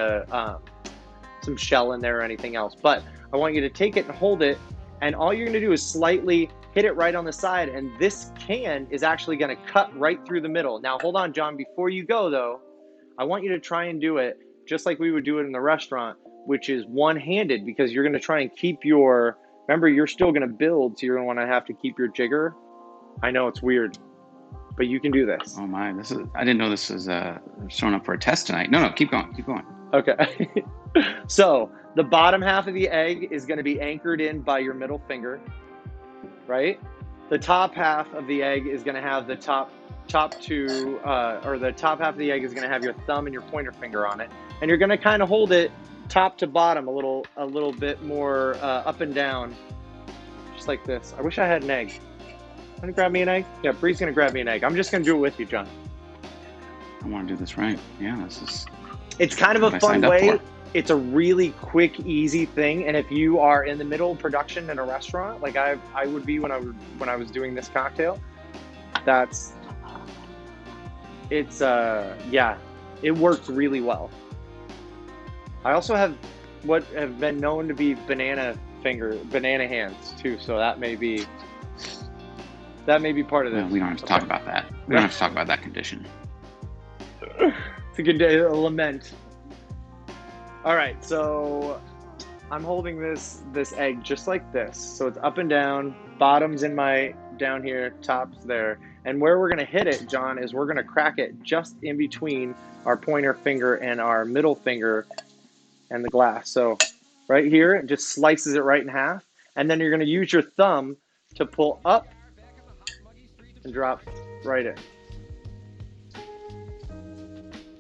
some shell in there or anything else. But I want you to take it and hold it. And all you're going to do is slightly hit it right on the side. And this can is actually going to cut right through the middle. Now, hold on, John. Before you go, though, I want you to try and do it just like we would do it in the restaurant, which is one-handed, because you're going to try and keep remember, you're still going to build, so you're going to have to keep your jigger. I know it's weird, but you can do this. Oh, my. I didn't know this was showing up for a test tonight. No, keep going. Okay. So the bottom half of the egg is going to be anchored in by your middle finger, right? The top half of the egg is going to have the top two, or the top half of the egg is going to have your thumb and your pointer finger on it, and you're going to kind of hold it top to bottom a little bit more up and down, just like this. I wish I had an egg. Want to grab me an egg? Yeah, Bree's going to grab me an egg. I'm just going to do it with you, John. I want to do this right. Yeah, It's kind of a fun way. It's a really quick, easy thing. And if you are in the middle of production in a restaurant, like I would be when I was doing this cocktail, it works really well. I also have what have been known to be banana hands too. So that may be part of this. Well, we don't have to talk about that. We don't have to talk about that condition. It's a good day, a lament. All right, so I'm holding this egg just like this. So it's up and down, bottom's in my down here, top's there. And where we're gonna hit it, John, is we're gonna crack it just in between our pointer finger and our middle finger and the glass. So right here, it just slices it right in half. And then you're gonna use your thumb to pull up and drop right in.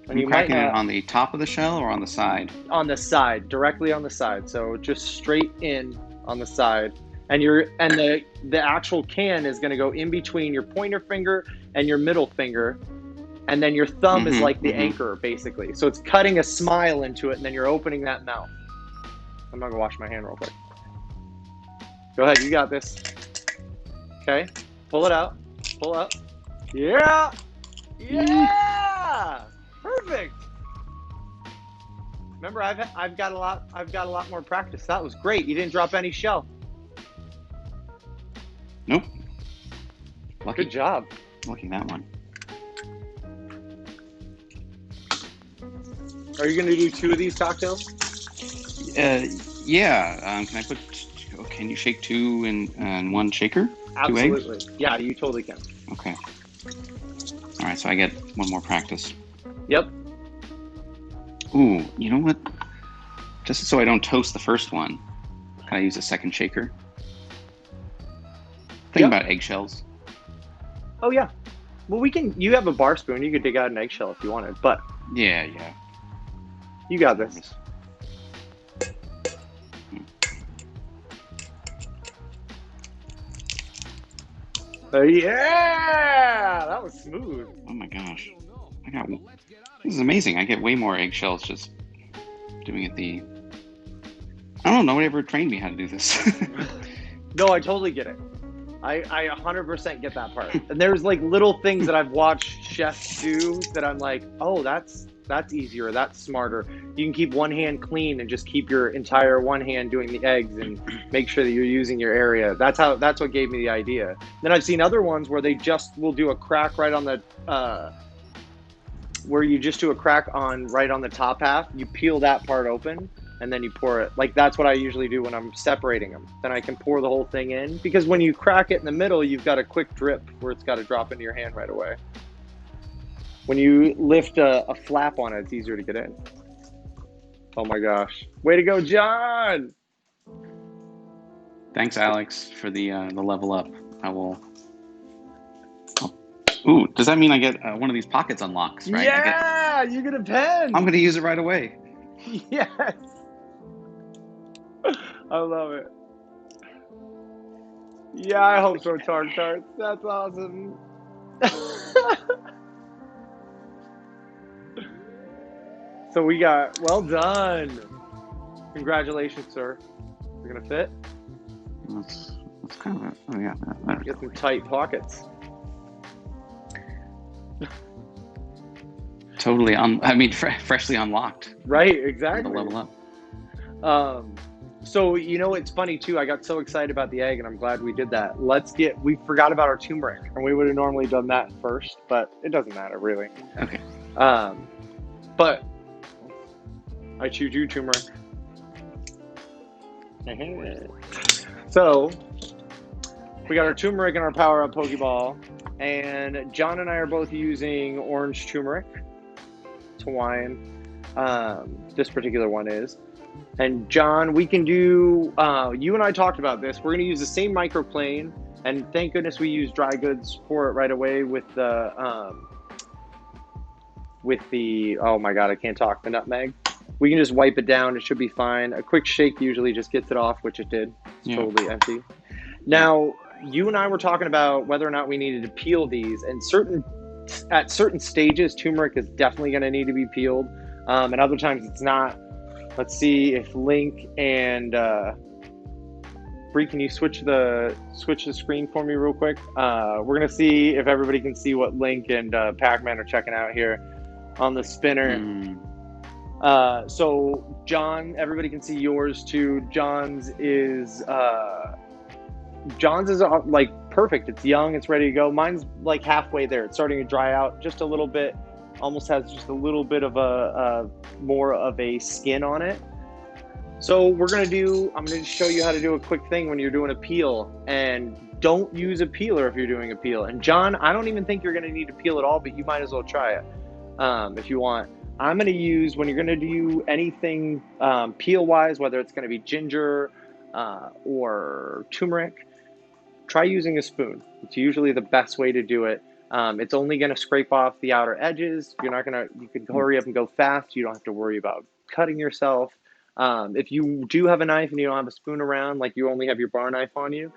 And you cracking it on the top of the shell or on the side? On the side, directly on the side. So just straight in on the side. And the actual can is going to go in between your pointer finger and your middle finger. And then your thumb is like the anchor, basically. So it's cutting a smile into it, and then you're opening that mouth. I'm going to wash my hand real quick. Go ahead, you got this. Okay, pull it out. Pull up. Yeah! Yeah! Perfect. Remember, I've got a lot more practice. That was great. You didn't drop any shell. Nope. Lucky. Good job. Lucky that one. Are you going to do two of these cocktails? Yeah. Can I put? Can you shake two in one shaker? Two eggs? Absolutely. Yeah, you totally can. Okay. All right. So I get one more practice. Yep. Ooh, you know what? Just so I don't toast the first one, can I use a second shaker? Think Yep. about eggshells. Oh, yeah. Well, we can. You have a bar spoon. You could dig out an eggshell if you wanted, but Yeah, yeah. you got this. Nervous. Yeah, that was smooth. Oh my gosh. I got. This is amazing. I get way more eggshells just doing it the. I don't know. Nobody ever trained me how to do this. No, I totally get it. I 100% get that part. And there's like little things that I've watched chefs do that I'm like, oh, that's easier, that's smarter. You can keep one hand clean and just keep your entire one hand doing the eggs and make sure that you're using your area. That's what gave me the idea. Then I've seen other ones where they just will do a crack right on the where you just do a crack on right on the top half. You peel that part open and then you pour it. Like that's what I usually do when I'm separating them. Then I can pour the whole thing in because when you crack it in the middle, you've got a quick drip where it's got to drop into your hand right away. When you lift a flap on it, it's easier to get in. Oh my gosh. Way to go, John! Thanks, Alex, for the level up. I will. Ooh, does that mean I get one of these pockets unlocks, right? Yeah, you get a pen. I'm going to use it right away. Yes. I love it. Yeah, I hope so, Tart Tarts. That's awesome. So we got, well done. Congratulations, sir. You're going to fit? That's kind of, oh yeah. There we Get go. some tight pockets. Totally, freshly unlocked. Right, The exactly. level up. So, you know, it's funny too. I got so excited about the egg and I'm glad we did that. We forgot about our turmeric and we would have normally done that first, but it doesn't matter really. Okay. But I choose you turmeric. So we got our turmeric and our power up Pokeball, and John and I are both using orange turmeric. It's Hawaiian. This particular one is. And John, we can do. You and I talked about this. We're going to use the same microplane, and thank goodness we used dry goods for it right away with the. Oh my god, I can't talk. The nutmeg. We can just wipe it down. It should be fine. A quick shake usually just gets it off, which it did. It's totally empty. Now, you and I were talking about whether or not we needed to peel these, and at certain stages, turmeric is definitely going to need to be peeled, and other times it's not. Let's see if Link and Bree, can you switch the screen for me real quick? We're gonna see if everybody can see what Link and Pac-Man are checking out here on the spinner. So John, everybody can see yours too. John's is like perfect. It's young, it's ready to go. Mine's like halfway there. It's starting to dry out just a little bit. Almost has just a little bit of a more of a skin on it. So I'm gonna show you how to do a quick thing when you're doing a peel, and don't use a peeler if you're doing a peel. And John, I don't even think you're gonna need to peel at all, but you might as well try it if you want. I'm gonna use, when you're gonna do anything peel wise, whether it's gonna be ginger or turmeric, try using a spoon. It's usually the best way to do it. It's only going to scrape off the outer edges. You can hurry up and go fast. You don't have to worry about cutting yourself. If you do have a knife and you don't have a spoon around, like you only have your bar knife on you,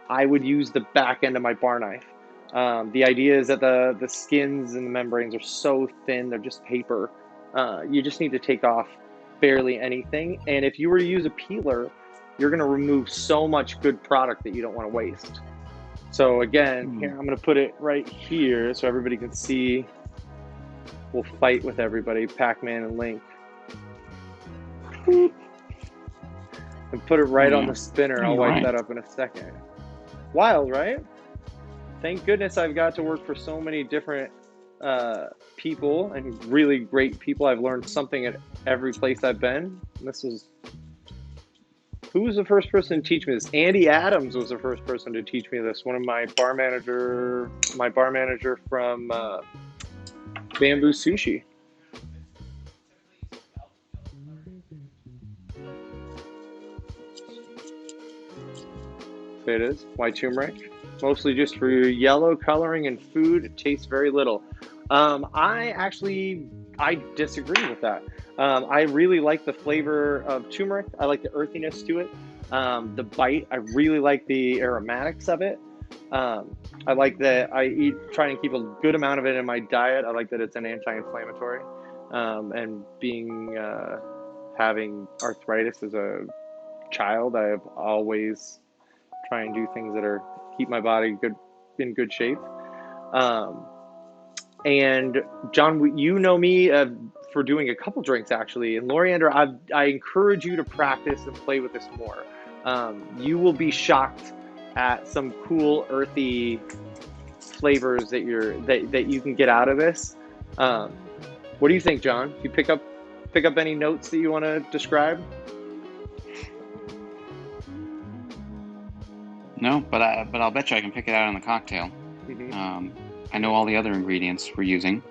I would use the back end of my bar knife. The idea is that the skins and the membranes are so thin, they're just paper. You just need to take off barely anything. And if you were to use a peeler, you're going to remove so much good product that you don't want to waste. So again, here I'm going to put it right here so everybody can see. We'll fight with everybody, Pac-Man and Link. And put it right on the spinner. I'll wipe that up in a second. Wild, right? Thank goodness I've got to work for so many different people and really great people. I've learned something at every place I've been. This is who was the first person to teach me this? Andy Adams was the first person to teach me this. One of my bar manager from Bamboo Sushi. There it is. White turmeric, mostly just for your yellow coloring and food. It tastes very little. I disagree with that. I really like the flavor of turmeric. I like the earthiness to it. The bite, I really like the aromatics of it. I like that trying to keep a good amount of it in my diet. I like that it's an anti-inflammatory. And having arthritis as a child, I have always try and do things that are keep my body in good shape. Um, and John, you know me for doing a couple drinks actually. And Loriander, I encourage you to practice and play with this more. You will be shocked at some cool earthy flavors that you can get out of this. What do you think, John? You pick up any notes that you want to describe? No, but I'll bet you I can pick it out on the cocktail. Mm-hmm. I know all the other ingredients we're using.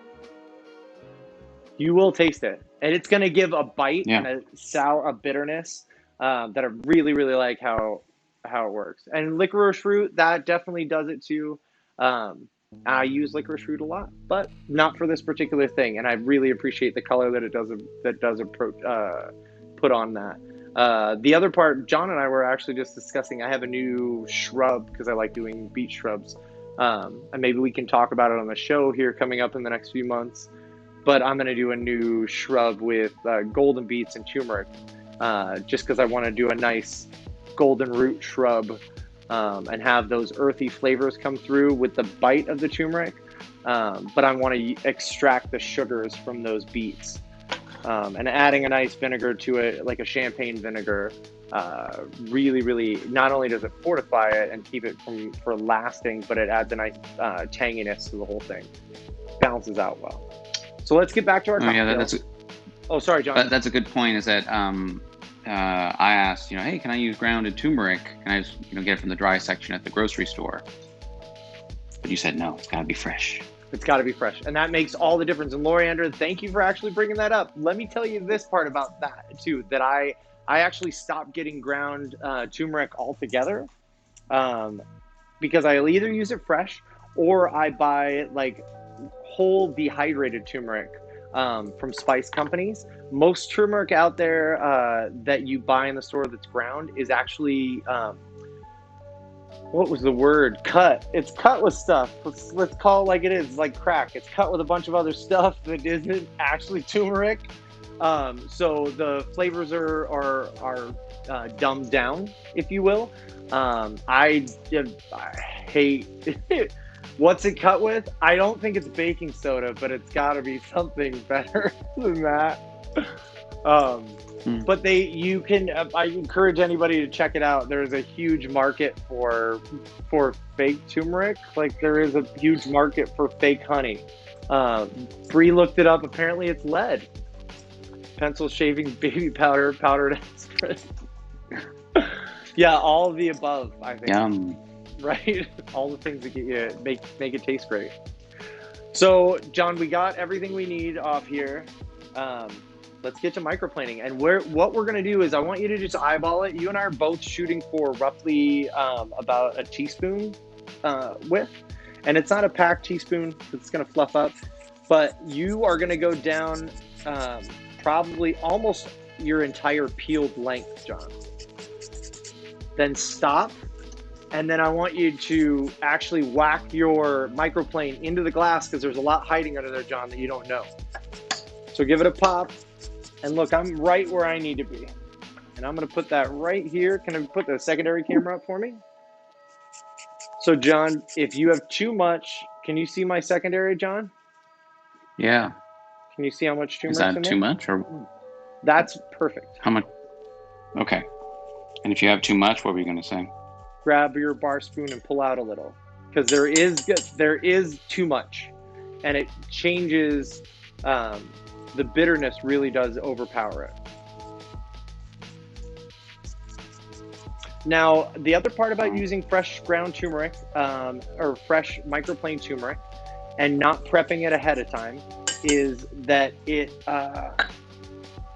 You will taste it, and it's going to give a bite and a bitterness that I really, really like how it works. And licorice root, that definitely does it too. I use licorice root a lot, but not for this particular thing. And I really appreciate the color that it does put on that. The other part, John and I were actually just discussing, I have a new shrub because I like doing beet shrubs. And maybe we can talk about it on the show here coming up in the next few months. But I'm going to do a new shrub with golden beets and turmeric just because I want to do a nice golden root shrub and have those earthy flavors come through with the bite of the turmeric. But I want to extract the sugars from those beets. And adding a nice vinegar to it, like a champagne vinegar, really, really, not only does it fortify it and keep it for lasting, but it adds a nice tanginess to the whole thing. Balances out well. So let's get back to our cocktail. Sorry, John. That's a good point. Is that I asked, hey, can I use grounded turmeric? Can I just get it from the dry section at the grocery store? But you said no. It's got to be fresh. It's got to be fresh. And that makes all the difference. And Loriander, thank you for actually bringing that up. Let me tell you this part about that, too, that I actually stopped getting ground turmeric altogether because I'll either use it fresh or I buy, like, whole dehydrated turmeric from spice companies. Most turmeric out there that you buy in the store that's ground is actually... what was the word? Cut. It's cut with stuff. Let's call it like it is, like crack. It's cut with a bunch of other stuff that isn't actually turmeric. So the flavors are dumbed down, if you will. I hate what's it cut with? I don't think it's baking soda, but it's got to be something better than that. But I encourage anybody to check it out. There's a huge market for fake turmeric. Like there is a huge market for fake honey. Bree looked it up. Apparently it's lead. Pencil shaving baby powder, powdered aspirin. Yeah, all of the above, I think. Yum. Right? All the things that get you make it taste great. So, John, we got everything we need off here. Let's get to microplaning. And what we're going to do is I want you to just eyeball it. You and I are both shooting for roughly about a teaspoon width. And it's not a packed teaspoon. It's going to fluff up. But you are going to go down probably almost your entire peeled length, John. Then stop. And then I want you to actually whack your microplane into the glass because there's a lot hiding under there, John, that you don't know. So give it a pop. And look, I'm right where I need to be. And I'm going to put that right here. Can I put the secondary camera up for me? So, John, if you have too much, can you see my secondary, John? Yeah. Can you see how much turmeric? Is that too much? Or that's perfect. How much? Okay. And if you have too much, what were you going to say? Grab your bar spoon and pull out a little. Because there is too much. and it changes. The bitterness really does overpower it. Now, the other part about Wow. using fresh ground turmeric or fresh microplane turmeric and not prepping it ahead of time is that it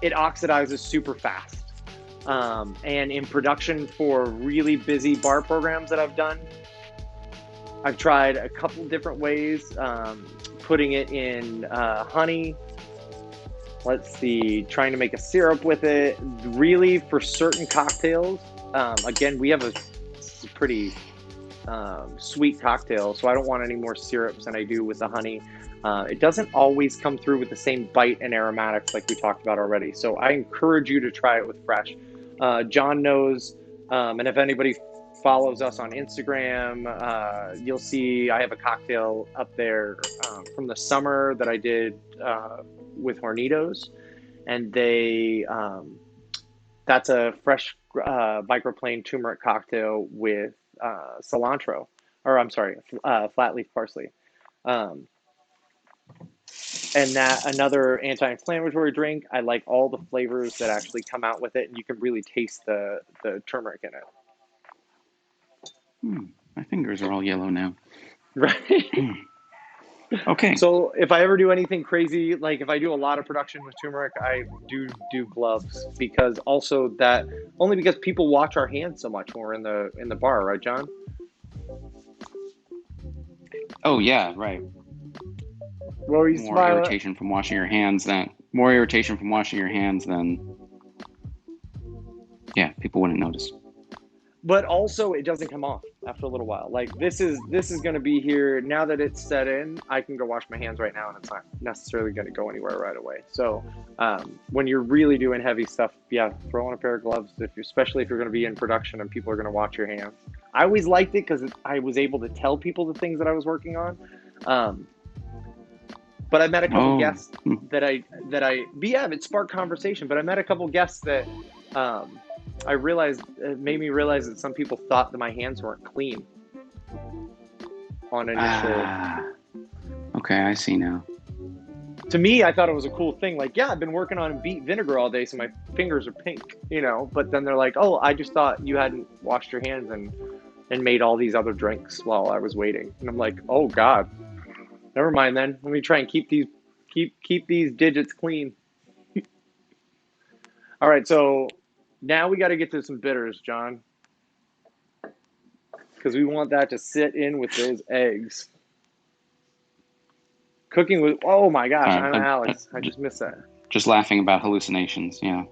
oxidizes super fast. And in production for really busy bar programs that I've done, I've tried a couple different ways, putting it in honey. Let's see, trying to make a syrup with it. Really, for certain cocktails, again, we have a pretty sweet cocktail, so I don't want any more syrups than I do with the honey. It doesn't always come through with the same bite and aromatics like we talked about already. So I encourage you to try it with fresh. John knows, and if anybody follows us on Instagram, you'll see I have a cocktail up there from the summer that I did with Hornitos, and that's a fresh microplane turmeric cocktail with cilantro, or I'm sorry, flat leaf parsley. Um, and that another anti-inflammatory drink. I like all the flavors that actually come out with it, and you can really taste the turmeric in it. My fingers are all yellow now. Right. Okay. So if I ever do anything crazy, like if I do a lot of production with turmeric, I do gloves, because also that only because people watch our hands so much when we're in the bar, right, John? Oh yeah, right. What were you More smiling? irritation from washing your hands than more irritation from washing your hands than yeah, people wouldn't notice. But also it doesn't come off after a little while. Like this is going to be here now that it's set in. I can go wash my hands right now, and it's not necessarily going to go anywhere right away. So when you're really doing heavy stuff, yeah, throw on a pair of gloves, especially if you're going to be in production and people are going to watch your hands. I always liked it because I was able to tell people the things that I was working on. Um, but I met a couple Oh, guests yeah, it sparked conversation. But I met a couple guests that um, I realized it made me realize that some people thought that my hands weren't clean on initial. ah, okay, I see now. To me, I thought it was a cool thing. Like, yeah, I've been working on beet vinegar all day, so my fingers are pink, you know. But then they're like, "Oh, I just thought you hadn't washed your hands and made all these other drinks while I was waiting." And I'm like, "Oh God, never mind then. Let me try and keep these digits clean." All right, so now we got to get to some bitters, John, because we want that to sit in with those eggs. Cooking with, oh my gosh, Sorry, I'm Alex. I just missed that. just laughing about hallucinations. Yeah.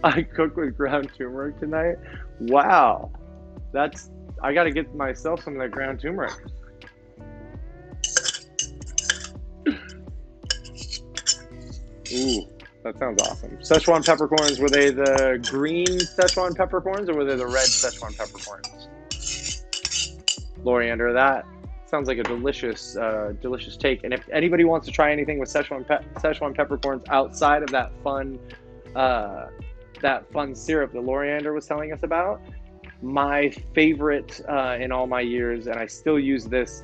I cook with ground turmeric tonight. Wow, that's I got to get myself some of that ground turmeric. Ooh, that sounds awesome. Szechuan peppercorns, were they the green Szechuan peppercorns or were they the red Szechuan peppercorns? Loriander, that sounds like a delicious, delicious take. And if anybody wants to try anything with Szechuan peppercorns outside of uh, that fun syrup that Loriander was telling us about, my favorite in all my years, and I still use this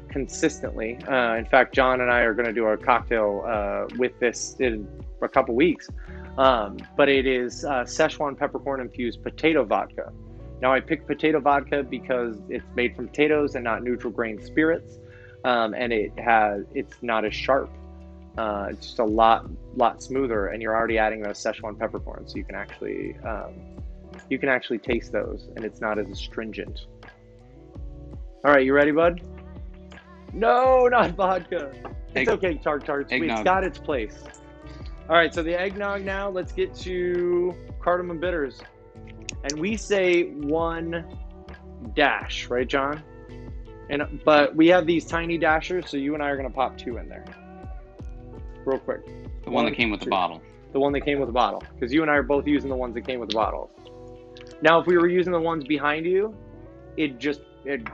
consistently. In fact, John and I are going to do a cocktail with this in a couple weeks. But it is Szechuan peppercorn infused potato vodka. Now, I picked potato vodka because it's made from potatoes and not neutral grain spirits, and it's not as sharp. It's just a lot smoother, and you're already adding those Szechuan peppercorns, so you can actually taste those, and it's not as astringent. All right, you ready, bud? No, not vodka. It's Egg, okay, tarts. It's eggnog. got its place. All right, so the eggnog now. Let's get to cardamom bitters. And we say one dash, right, John? But we have these tiny dashers, so you and I are going to pop two in there. Real quick. The one that came with the bottle. The one that came with the bottle. Because you and I are both using the ones that came with the bottles. Now, if we were using the ones behind you, it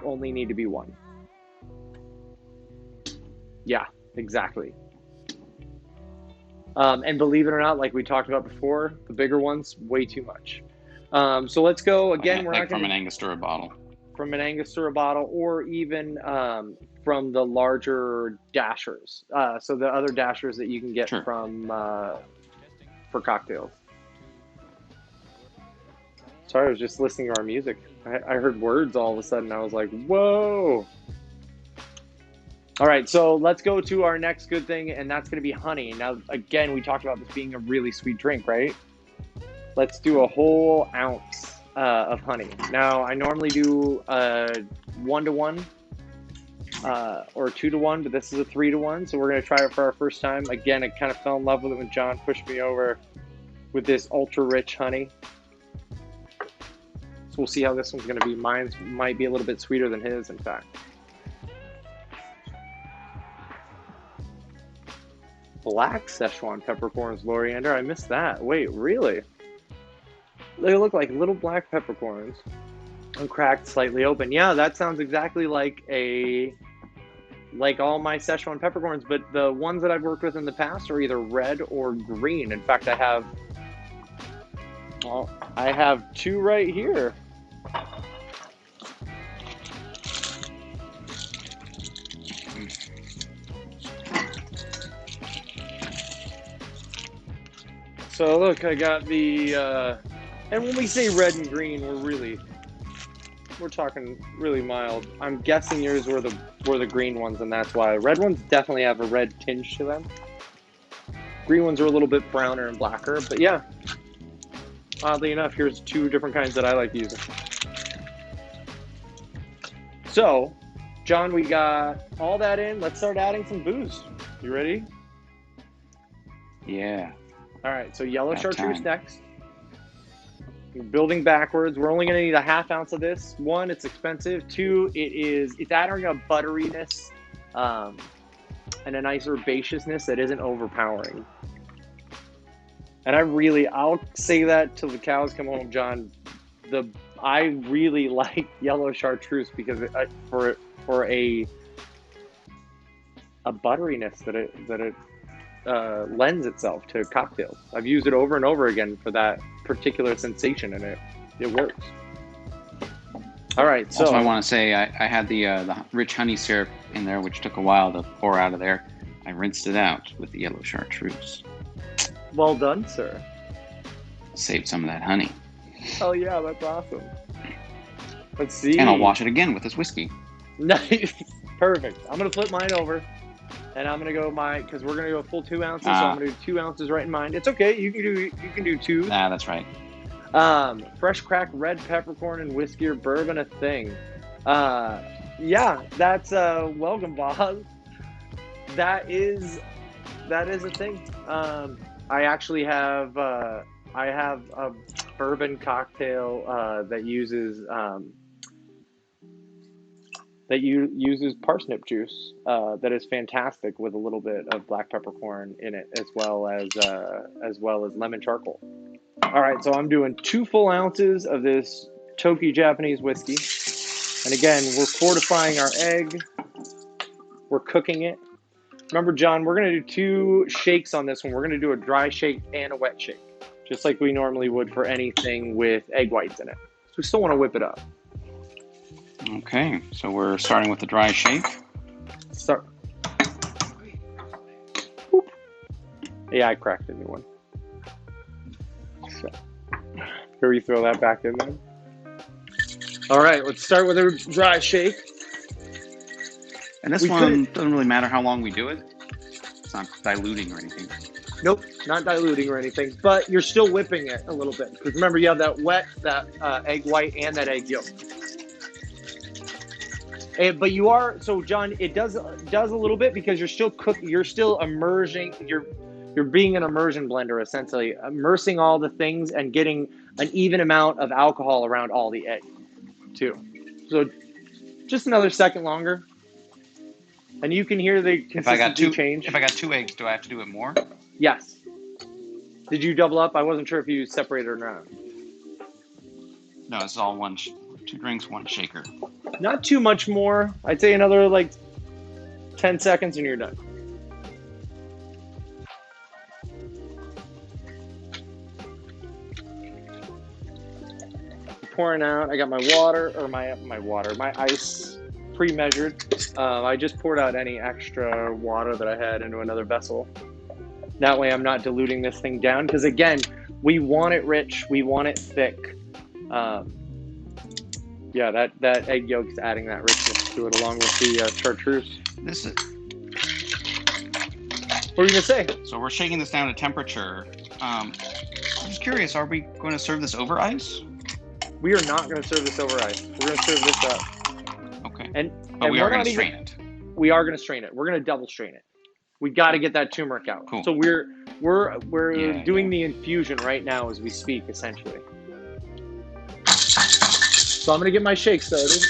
only need to be one. Yeah, exactly. And believe it or not, like we talked about before, the bigger ones, way too much. So let's go again. We're Like not from going an Angostura bottle. from an Angostura bottle, or even from the larger dashers. So the other dashers that you can get Sure. from for cocktails. Sorry, I was just listening to our music. I heard words all of a sudden. I was like, whoa. All right, so let's go to our next good thing, and that's going to be honey. Now, again, we talked about this being a really sweet drink, right? Let's do a whole ounce of honey. Now, I normally do 1-to-1 or 2-to-1, but this is a 3-to-1, so we're going to try it for our first time. Again, I kind of fell in love with it when John pushed me over with this ultra-rich honey. So we'll see how this one's going to be. Mine might be a little bit sweeter than his, in fact. Black Szechuan peppercorns, Loriander. I missed that. Wait, really? They look like little black peppercorns. And cracked, slightly open. Yeah, that sounds exactly like all my Szechuan peppercorns, but the ones that I've worked with in the past are either red or green. In fact, I have two right here. So look, I got the, and when we say red and green, we're talking really mild. I'm guessing yours were the green ones, and that's why. Red ones definitely have a red tinge to them. Green ones are a little bit browner and blacker, but yeah. Oddly enough, here's two different kinds that I like using. So, John, we got all that in. Let's start adding some booze. You ready? Yeah. All right, so yellow chartreuse next. Building backwards. We're only going to need a half ounce of this. One, it's expensive. Two, it's adding a butteriness and a nice herbaceousness that isn't overpowering. And I'll say that till the cows come home, John. I really like yellow chartreuse because for a butteriness that it lends itself to cocktails. I've used it over and over again for that particular sensation, and it works. All right, so also I want to say I had the rich honey syrup in there, which took a while to pour out of there. I rinsed it out with the yellow chartreuse. Well done, sir. Saved some of that honey. Oh yeah, that's awesome. Let's see. And I'll wash it again with this whiskey. Nice, perfect. I'm gonna flip mine over. And I'm gonna go because we're gonna go full 2 ounces, so I'm gonna do 2 ounces right in mine. It's okay, you can do 2. That's right. Fresh cracked red peppercorn and whiskey or bourbon a thing. Yeah, that's welcome, boss. That is a thing. I actually have a bourbon cocktail that uses uses parsnip juice that is fantastic with a little bit of black peppercorn in it, as well as lemon charcoal. All right, so I'm doing 2 full ounces of this Toki Japanese whiskey, and again, we're fortifying our egg. We're cooking it. Remember, John, we're gonna do 2 shakes on this one. We're gonna do a dry shake and a wet shake, just like we normally would for anything with egg whites in it. So we still want to whip it up. Okay, so we're starting with the dry shake. Start. Boop. Yeah, I cracked a new one. So, here we throw that back in there. All right, let's start with a dry shake. And this one doesn't really matter how long we do it. It's not diluting or anything. Nope, not diluting or anything, but you're still whipping it a little bit. Because remember, you have that egg white and that egg yolk. But you are, so John, it does a little bit because you're still cooking, you're still immersing, you're being an immersion blender, essentially, immersing all the things and getting an even amount of alcohol around all the egg, too. So just another second longer. And you can hear the consistency change. If I got 2 eggs, do I have to do it more? Yes. Did you double up? I wasn't sure if you separated or not. No, it's all 2 drinks, 1 shaker. Not too much more. I'd say another 10 seconds and you're done. pouring out. I got my water, or my ice pre-measured. I just poured out any extra water that I had into another vessel. That way I'm not diluting this thing down, because again, we want it rich, we want it thick. Yeah, that egg yolk's adding that richness to it along with the chartreuse. This is. What were you gonna say? So we're shaking this down to temperature. I'm just curious, are we going to serve this over ice? We are not going to serve this over ice. We're going to serve this up. Okay. But we are going to strain it. We are going to strain it. We're going to double strain it. We got to get that turmeric out. Cool. So we're doing the infusion right now as we speak, essentially. So I'm going to get my shake started.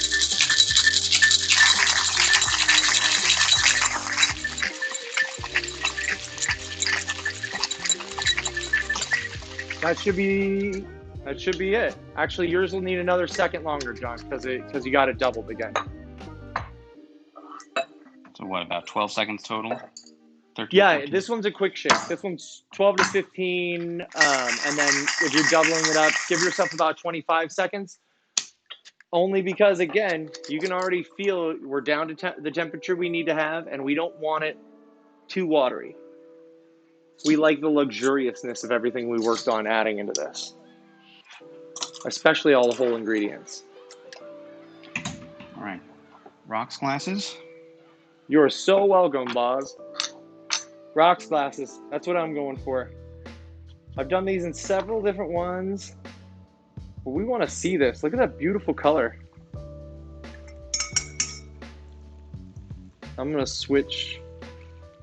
That should be it. Actually, yours will need another second longer, John, because you got it doubled again. So what, about 12 seconds total? 13, yeah, 14? This one's a quick shake. This one's 12 to 15, and then if you're doubling it up, give yourself about 25 seconds. Only because, again, you can already feel we're down to the temperature we need to have, and we don't want it too watery. We like the luxuriousness of everything we worked on adding into this, especially all the whole ingredients. All right. Rocks glasses? You're so welcome, Boz. Rocks glasses. That's what I'm going for. I've done these in several different ones. But we want to see this. Look at that beautiful color. I'm going to switch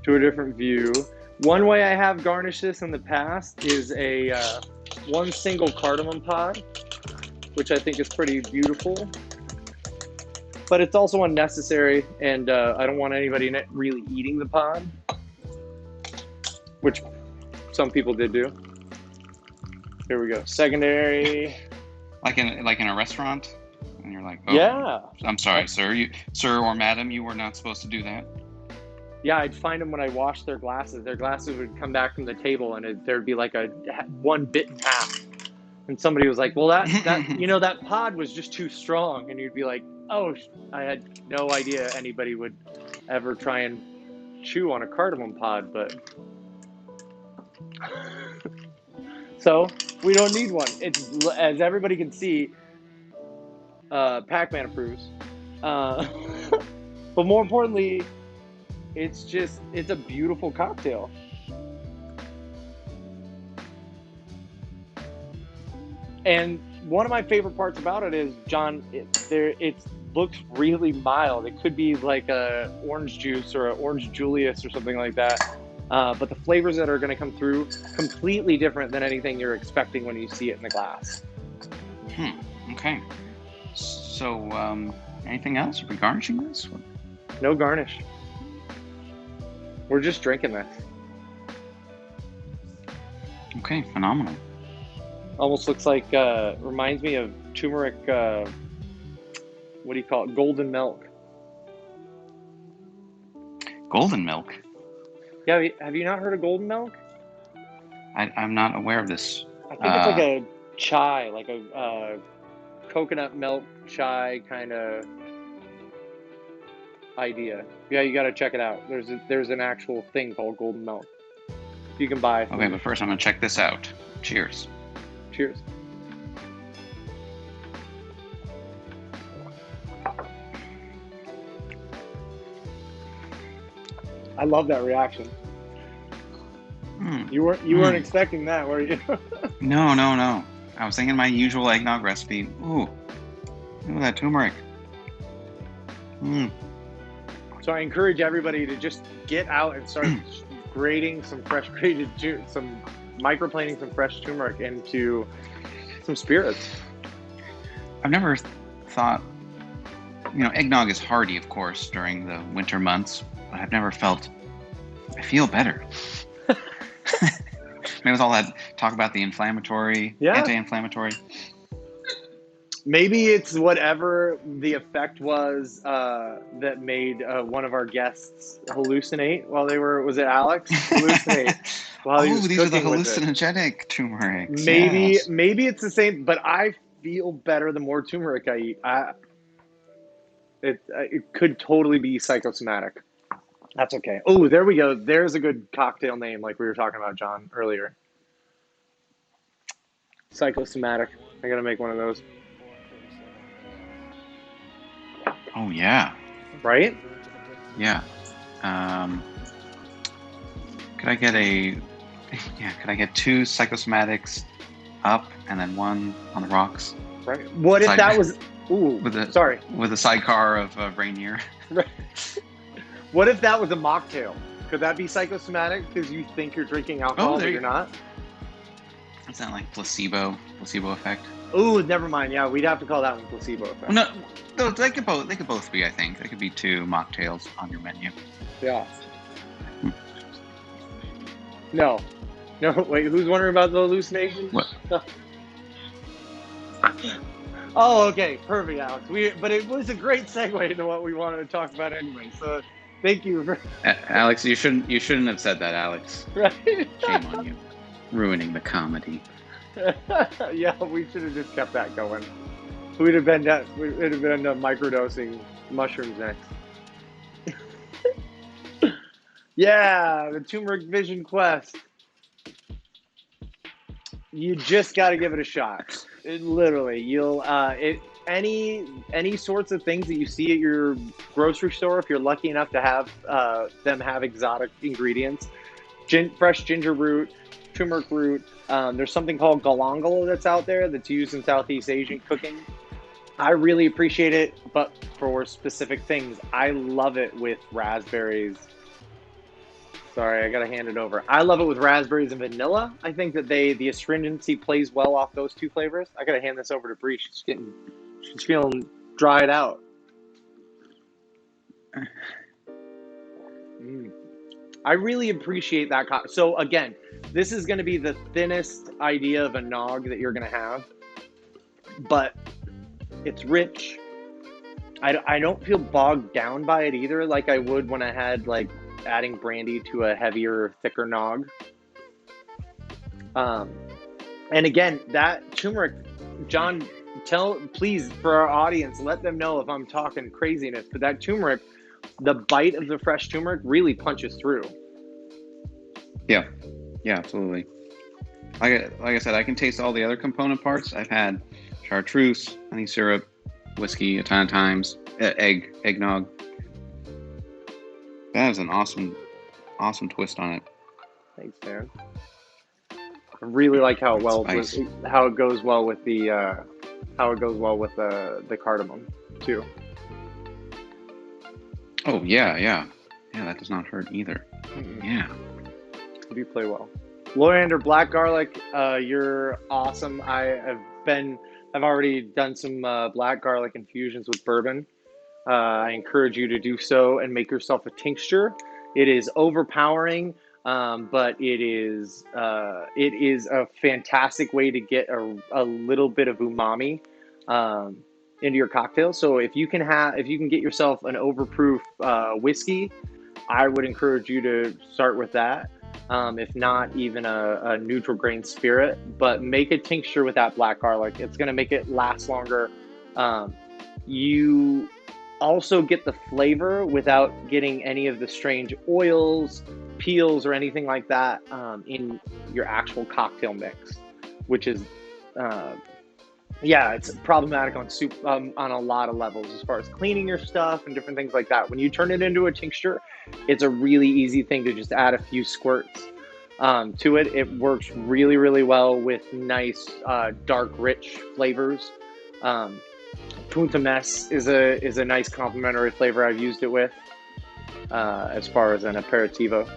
to a different view. One way I have garnished this in the past is a one single cardamom pod, which I think is pretty beautiful. But it's also unnecessary, and I don't want anybody really eating the pod, which some people did do. Here we go. Secondary. Like in a restaurant, and you're like, oh, yeah. I'm sorry, sir or madam, you were not supposed to do that. Yeah, I'd find them when I washed their glasses. Their glasses would come back from the table, and there'd be like one bit in half. And somebody was like, "Well, that that pod was just too strong," and you'd be like, "Oh, I had no idea anybody would ever try and chew on a cardamom pod, but." So we don't need one. It's, as everybody can see, Pac-Man approves. But more importantly, it's a beautiful cocktail. And one of my favorite parts about it is, John, it looks really mild. It could be like a orange juice or an orange Julius or something like that. But the flavors that are going to come through, completely different than anything you're expecting when you see it in the glass. Okay. So, anything else? Are we garnishing this? No garnish. We're just drinking this. Okay, phenomenal. Almost looks like, reminds me of turmeric, what do you call it? Golden milk. Golden milk? Yeah, have you not heard of golden milk? I'm not aware of this. I think it's like a chai, like a coconut milk chai kind of idea. Yeah, you got to check it out. There's an actual thing called golden milk. You can buy. Okay, but first I'm going to check this out. Cheers. Cheers. I love that reaction. You weren't expecting that, were you? No. I was thinking my usual eggnog recipe. Ooh, look at that turmeric. So I encourage everybody to just get out and start grating some fresh grated, some microplaning some fresh turmeric into some spirits. I've never thought, eggnog is hearty, of course, during the winter months, but I've never felt, I feel better. Maybe with all that talk about the anti-inflammatory. Maybe it's whatever the effect was that made one of our guests hallucinate while they were, was it Alex? Hallucinate. While he was these are the hallucinogenic turmerics. Maybe it's the same, but I feel better the more turmeric I eat. It could totally be psychosomatic. That's okay. Oh, there we go. There's a good cocktail name, like we were talking about, John, earlier. Psychosomatic. I gotta make one of those. Oh yeah, Right? yeah. Um, could I get a yeah? Could I get two psychosomatics up and then one on the rocks Right. What if side that was? Ooh, with a sorry. sidecar of Rainier? Right. What if that was a mocktail? Could that be psychosomatic because you think you're drinking Oh, alcohol, but you're not? Is that like placebo effect? Ooh, never mind. Yeah, we'd have to call that one placebo Well, effect. no, they could both be. I think they could be two mocktails on your menu. Yeah. No. No, wait, who's wondering about the hallucination? What? Oh, okay, perfect, Alex. But it was a great segue into what we wanted to talk about anyway. So, thank you for Alex, you shouldn't have said that, Alex. right. Shame on you, ruining the comedy. Yeah, we should have just kept that going. We'd have been microdosing mushrooms next. Yeah, the turmeric vision quest. You just got to give it a shot. Literally, you'll any sorts of things that you see at your grocery store, if you're lucky enough to have them have exotic ingredients, fresh ginger root, turmeric root. There's something called galangal that's out there that's used in Southeast Asian cooking. I really appreciate it, but for specific things, I love it with raspberries. Sorry, I gotta hand it over. I love it with raspberries and vanilla. I think that the astringency plays well off those two flavors. I gotta hand this over to Bree. She's feeling dried out. Mm. I really appreciate that. So again, this is gonna be the thinnest idea of a nog that you're gonna have, but it's rich. I don't feel bogged down by it either, like I would when I had like adding brandy to a heavier, thicker nog. Um, and again, that turmeric, John, please for our audience, let them know if I'm talking craziness. But that turmeric, the bite of the fresh turmeric really punches through. Yeah, yeah, absolutely. Like I said, I can taste all the other component parts. I've had chartreuse, honey syrup, whiskey a ton of times, eggnog. That is an awesome twist on it. Thanks, man. I really like how it goes well with the cardamom too. Oh yeah. That does not hurt either. Mm-mm. Yeah. You do play well. Loriander black garlic, you're awesome. I've already done some black garlic infusions with bourbon. I encourage you to do so and make yourself a tincture. It is overpowering, but it is a fantastic way to get a little bit of umami into your cocktail. So if you can get yourself an overproof whiskey, I would encourage you to start with that. If not, even a neutral grain spirit, but make a tincture with that black garlic. It's going to make it last longer. You also get the flavor without getting any of the strange oils, peels, or anything like that in your actual cocktail mix, which is, it's problematic on a lot of levels as far as cleaning your stuff and different things like that. When you turn it into a tincture, it's a really easy thing to just add a few squirts to it. It works really, really well with nice, dark, rich flavors. Punta Mess is a nice complementary flavor I've used it with as far as an aperitivo.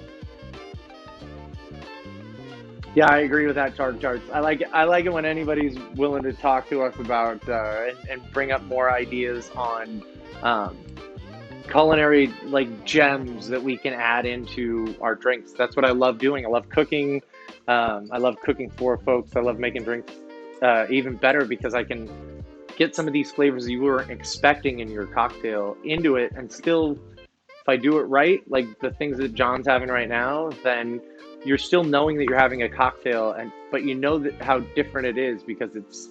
Yeah, I agree with that, Charts. I like it when anybody's willing to talk to us about and bring up more ideas on culinary like gems that we can add into our drinks. That's what I love doing. I love cooking. I love cooking for folks. I love making drinks even better because I can get some of these flavors you weren't expecting in your cocktail into it, and still, if I do it right, like the things that John's having right now, then you're still knowing that you're having a cocktail, but you know that how different it is because it's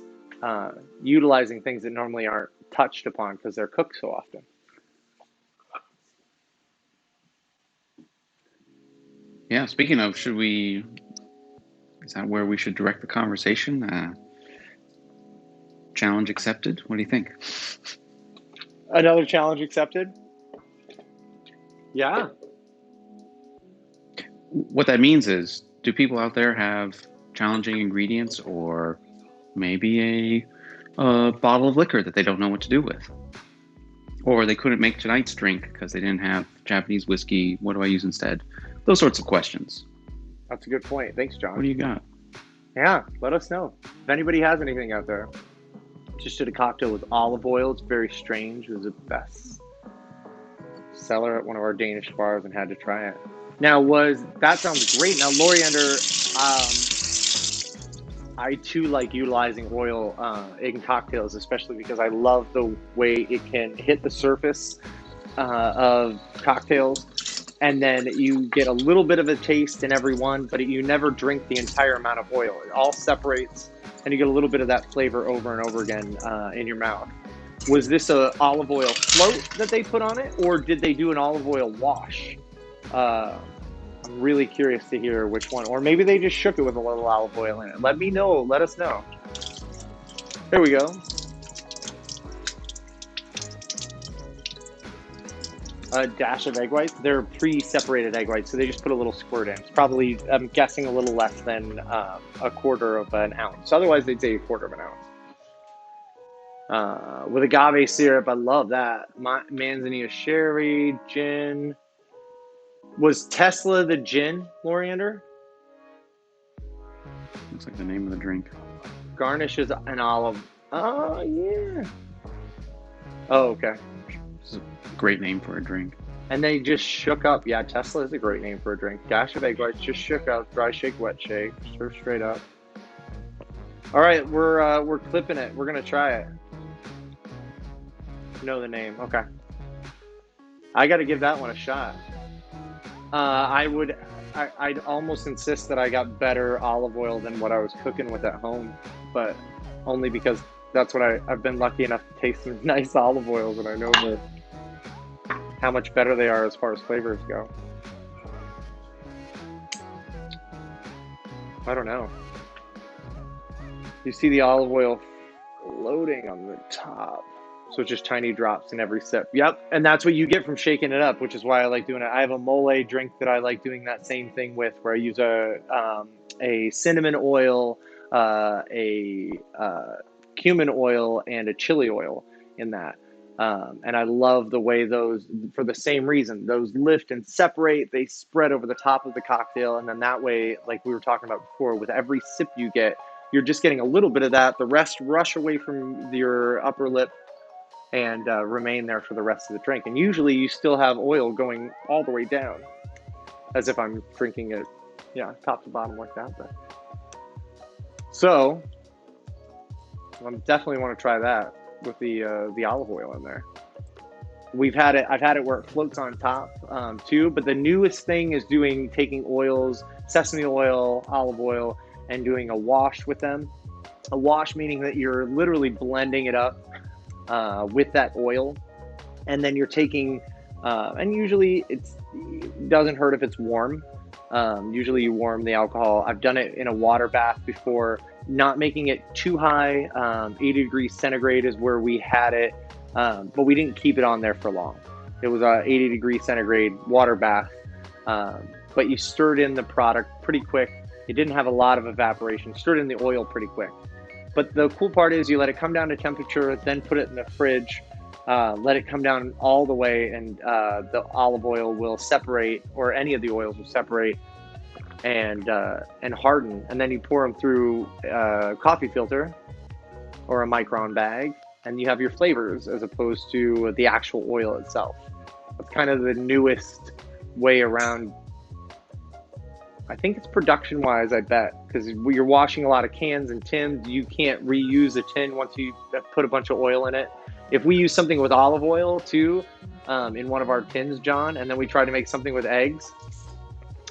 utilizing things that normally aren't touched upon because they're cooked so often. Yeah. Speaking of, is that where we should direct the conversation? Challenge accepted. What do you think? Another challenge accepted. Yeah. What that means is, do people out there have challenging ingredients, or maybe a bottle of liquor that they don't know what to do with? Or they couldn't make tonight's drink because they didn't have Japanese whiskey. What do I use instead? Those sorts of questions. That's a good point. Thanks, John. What do you got? Yeah, let us know if anybody has anything out there. Just did a cocktail with olive oil. It's very strange. It was the best seller at one of our Danish bars and had to try it. Now, that sounds great. Now, Loriander, I too like utilizing oil in cocktails, especially because I love the way it can hit the surface of cocktails, and then you get a little bit of a taste in every one, but you never drink the entire amount of oil. It all separates, and you get a little bit of that flavor over and over again in your mouth. Was this a olive oil float that they put on it, or did they do an olive oil wash? I'm really curious to hear which one, or maybe they just shook it with a little olive oil in it. Let me know. Let us know. There we go. A dash of egg whites. They're pre-separated egg whites, so they just put a little squirt in. It's probably, I'm guessing, a little less than a quarter of an ounce. Otherwise, they'd say a quarter of an ounce. With agave syrup, I love that. Manzanilla sherry, gin. Was Tesla the gin, Loriander? Looks like the name of the drink. Garnish is an olive. Oh, yeah. Oh, okay. This is a great name for a drink. And they just shook up. Yeah, Tesla is a great name for a drink. Dash of egg whites, just shook up. Dry shake, wet shake. Serve straight up. All right, we're clipping it. We're gonna try it. Know the name. Okay. I got to give that one a shot. I'd almost insist that I got better olive oil than what I was cooking with at home, but only because that's what I've been lucky enough to taste some nice olive oils, and I know how much better they are as far as flavors go. I don't know. You see the olive oil floating on the top. So it's just tiny drops in every sip. Yep, and that's what you get from shaking it up, which is why I like doing it. I have a mole drink that I like doing that same thing with, where I use a cinnamon oil, a cumin oil, and a chili oil in that. And I love the way those, for the same reason, those lift and separate. They spread over the top of the cocktail, and then that way, like we were talking about before, with every sip you get, you're just getting a little bit of that. The rest rush away from your upper lip and remain there for the rest of the drink. And usually you still have oil going all the way down, as if I'm drinking it, yeah, top to bottom like that. But so I definitely want to try that with the olive oil in there. I've had it where it floats on top too. But the newest thing is taking oils, sesame oil, olive oil, and doing a wash with them. A wash meaning that you're literally blending it up with that oil, and then you're taking and usually it doesn't hurt if it's warm. Usually you warm the alcohol. I've done it in a water bath before, not making it too high. 80 degrees centigrade is where we had it, but we didn't keep it on there for long. It was a 80 degrees centigrade water bath, but you stirred in the product pretty quick. It didn't have a lot of evaporation. Stirred in the oil pretty quick. But the cool part is you let it come down to temperature, then put it in the fridge, let it come down all the way, and the olive oil will separate, or any of the oils will separate and harden. And then you pour them through a coffee filter or a micron bag, and you have your flavors as opposed to the actual oil itself. That's kind of the newest way around. I think it's production-wise, I bet, because you're washing a lot of cans and tins. You can't reuse a tin once you put a bunch of oil in it. If we use something with olive oil, too, in one of our tins, John, and then we try to make something with eggs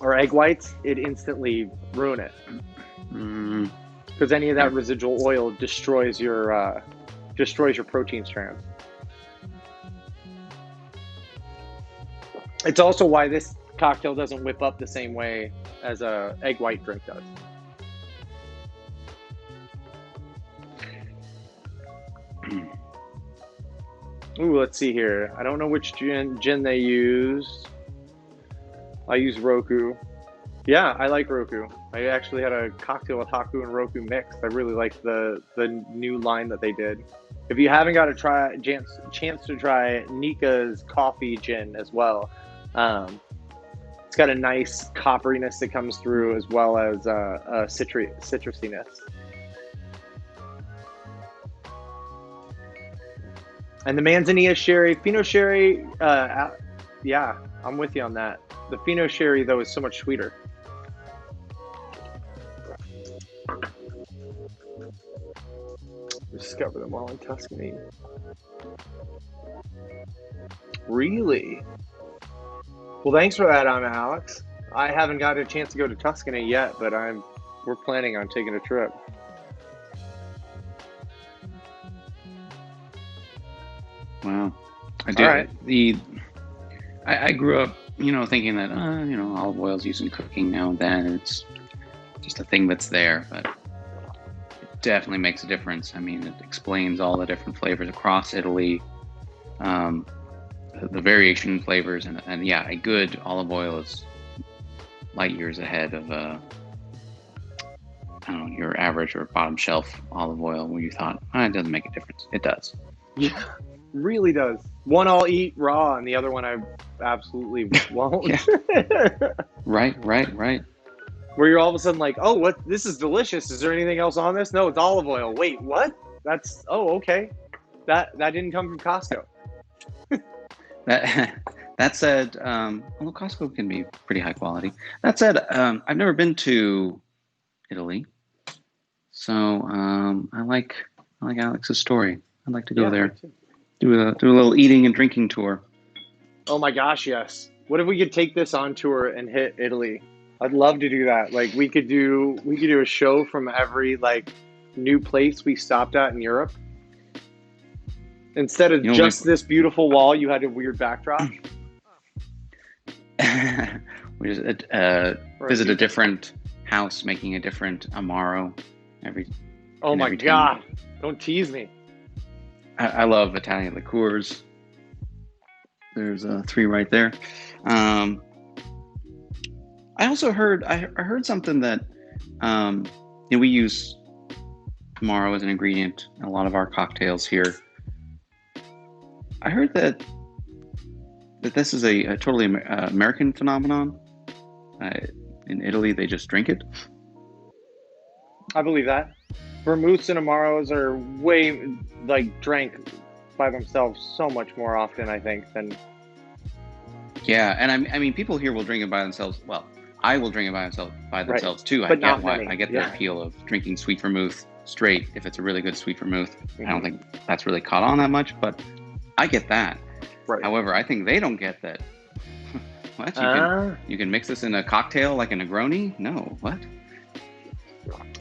or egg whites, it instantly ruin it. because any of that Yeah. residual oil destroys your protein strands. It's also why this cocktail doesn't whip up the same way as a egg white drink does. Ooh, let's see here. I don't know which gin they used. I use Roku. Yeah, I like Roku. I actually had a cocktail with Haku and Roku mixed. I really like the new line that they did. If you haven't got a chance to try Nika's coffee gin as well, it's got a nice copperiness that comes through as well as a citrusiness. And the Manzanilla sherry, Pinot sherry, yeah, I'm with you on that. The Pinot sherry though is so much sweeter. Discover them while in Tuscany. Really? Well, thanks for that, Alex. I haven't got a chance to go to Tuscany yet, but we're planning on taking a trip. Wow. I do. All right. I grew up, thinking that, olive oil is used in cooking now and then. It's just a thing that's there, but it definitely makes a difference. I mean, it explains all the different flavors across Italy, the variation in flavors, and yeah, a good olive oil is light years ahead of, I don't know, your average or bottom shelf olive oil where you thought, it doesn't make a difference. It does. Yeah, really does. One I'll eat raw, and the other one I absolutely won't. Right. Where you're all of a sudden like, oh, what? This is delicious. Is there anything else on this? No, it's olive oil. Wait, what? Okay. That didn't come from Costco. That said, well, Costco can be pretty high quality. That said, I've never been to Italy, so I like Alex's story. I'd like to go there, do a little eating and drinking tour. Oh my gosh, yes. What if we could take this on tour and hit Italy? I'd love to do that. Like we could do a show from every like new place we stopped at in Europe. Instead of just this beautiful wall, you had a weird backdrop. We just visit a different house, making a different Amaro every. Oh my God! Don't tease me. I love Italian liqueurs. There's 3 right there. I also heard something that we use Amaro as an ingredient in a lot of our cocktails here. I heard that this is a totally American phenomenon. In Italy, they just drink it. I believe that. Vermouths and Amaros are way drank by themselves so much more often, I think, than. Yeah, and I mean, people here will drink it by themselves. Well, I will drink it by themselves too. But I get the appeal of drinking sweet vermouth straight if it's a really good sweet vermouth. Mm-hmm. I don't think that's really caught on that much, but I get that. Right. However, I think they don't get that. What? You can mix this in a cocktail like a Negroni? No. What?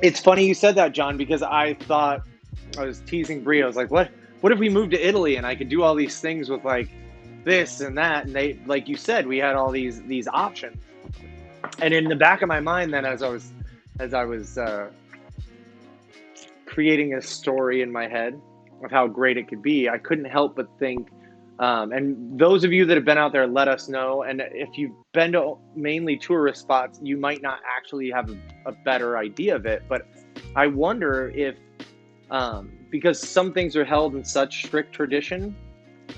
It's funny you said that, John, because I thought I was teasing Brie. I was like, what if we moved to Italy and I could do all these things with like this and that? And they, like you said, we had all these options. And in the back of my mind then, as I was creating a story in my head of how great it could be, I couldn't help but think, and those of you that have been out there, let us know. And if you've been to mainly tourist spots, you might not actually have a better idea of it. But I wonder if, because some things are held in such strict tradition,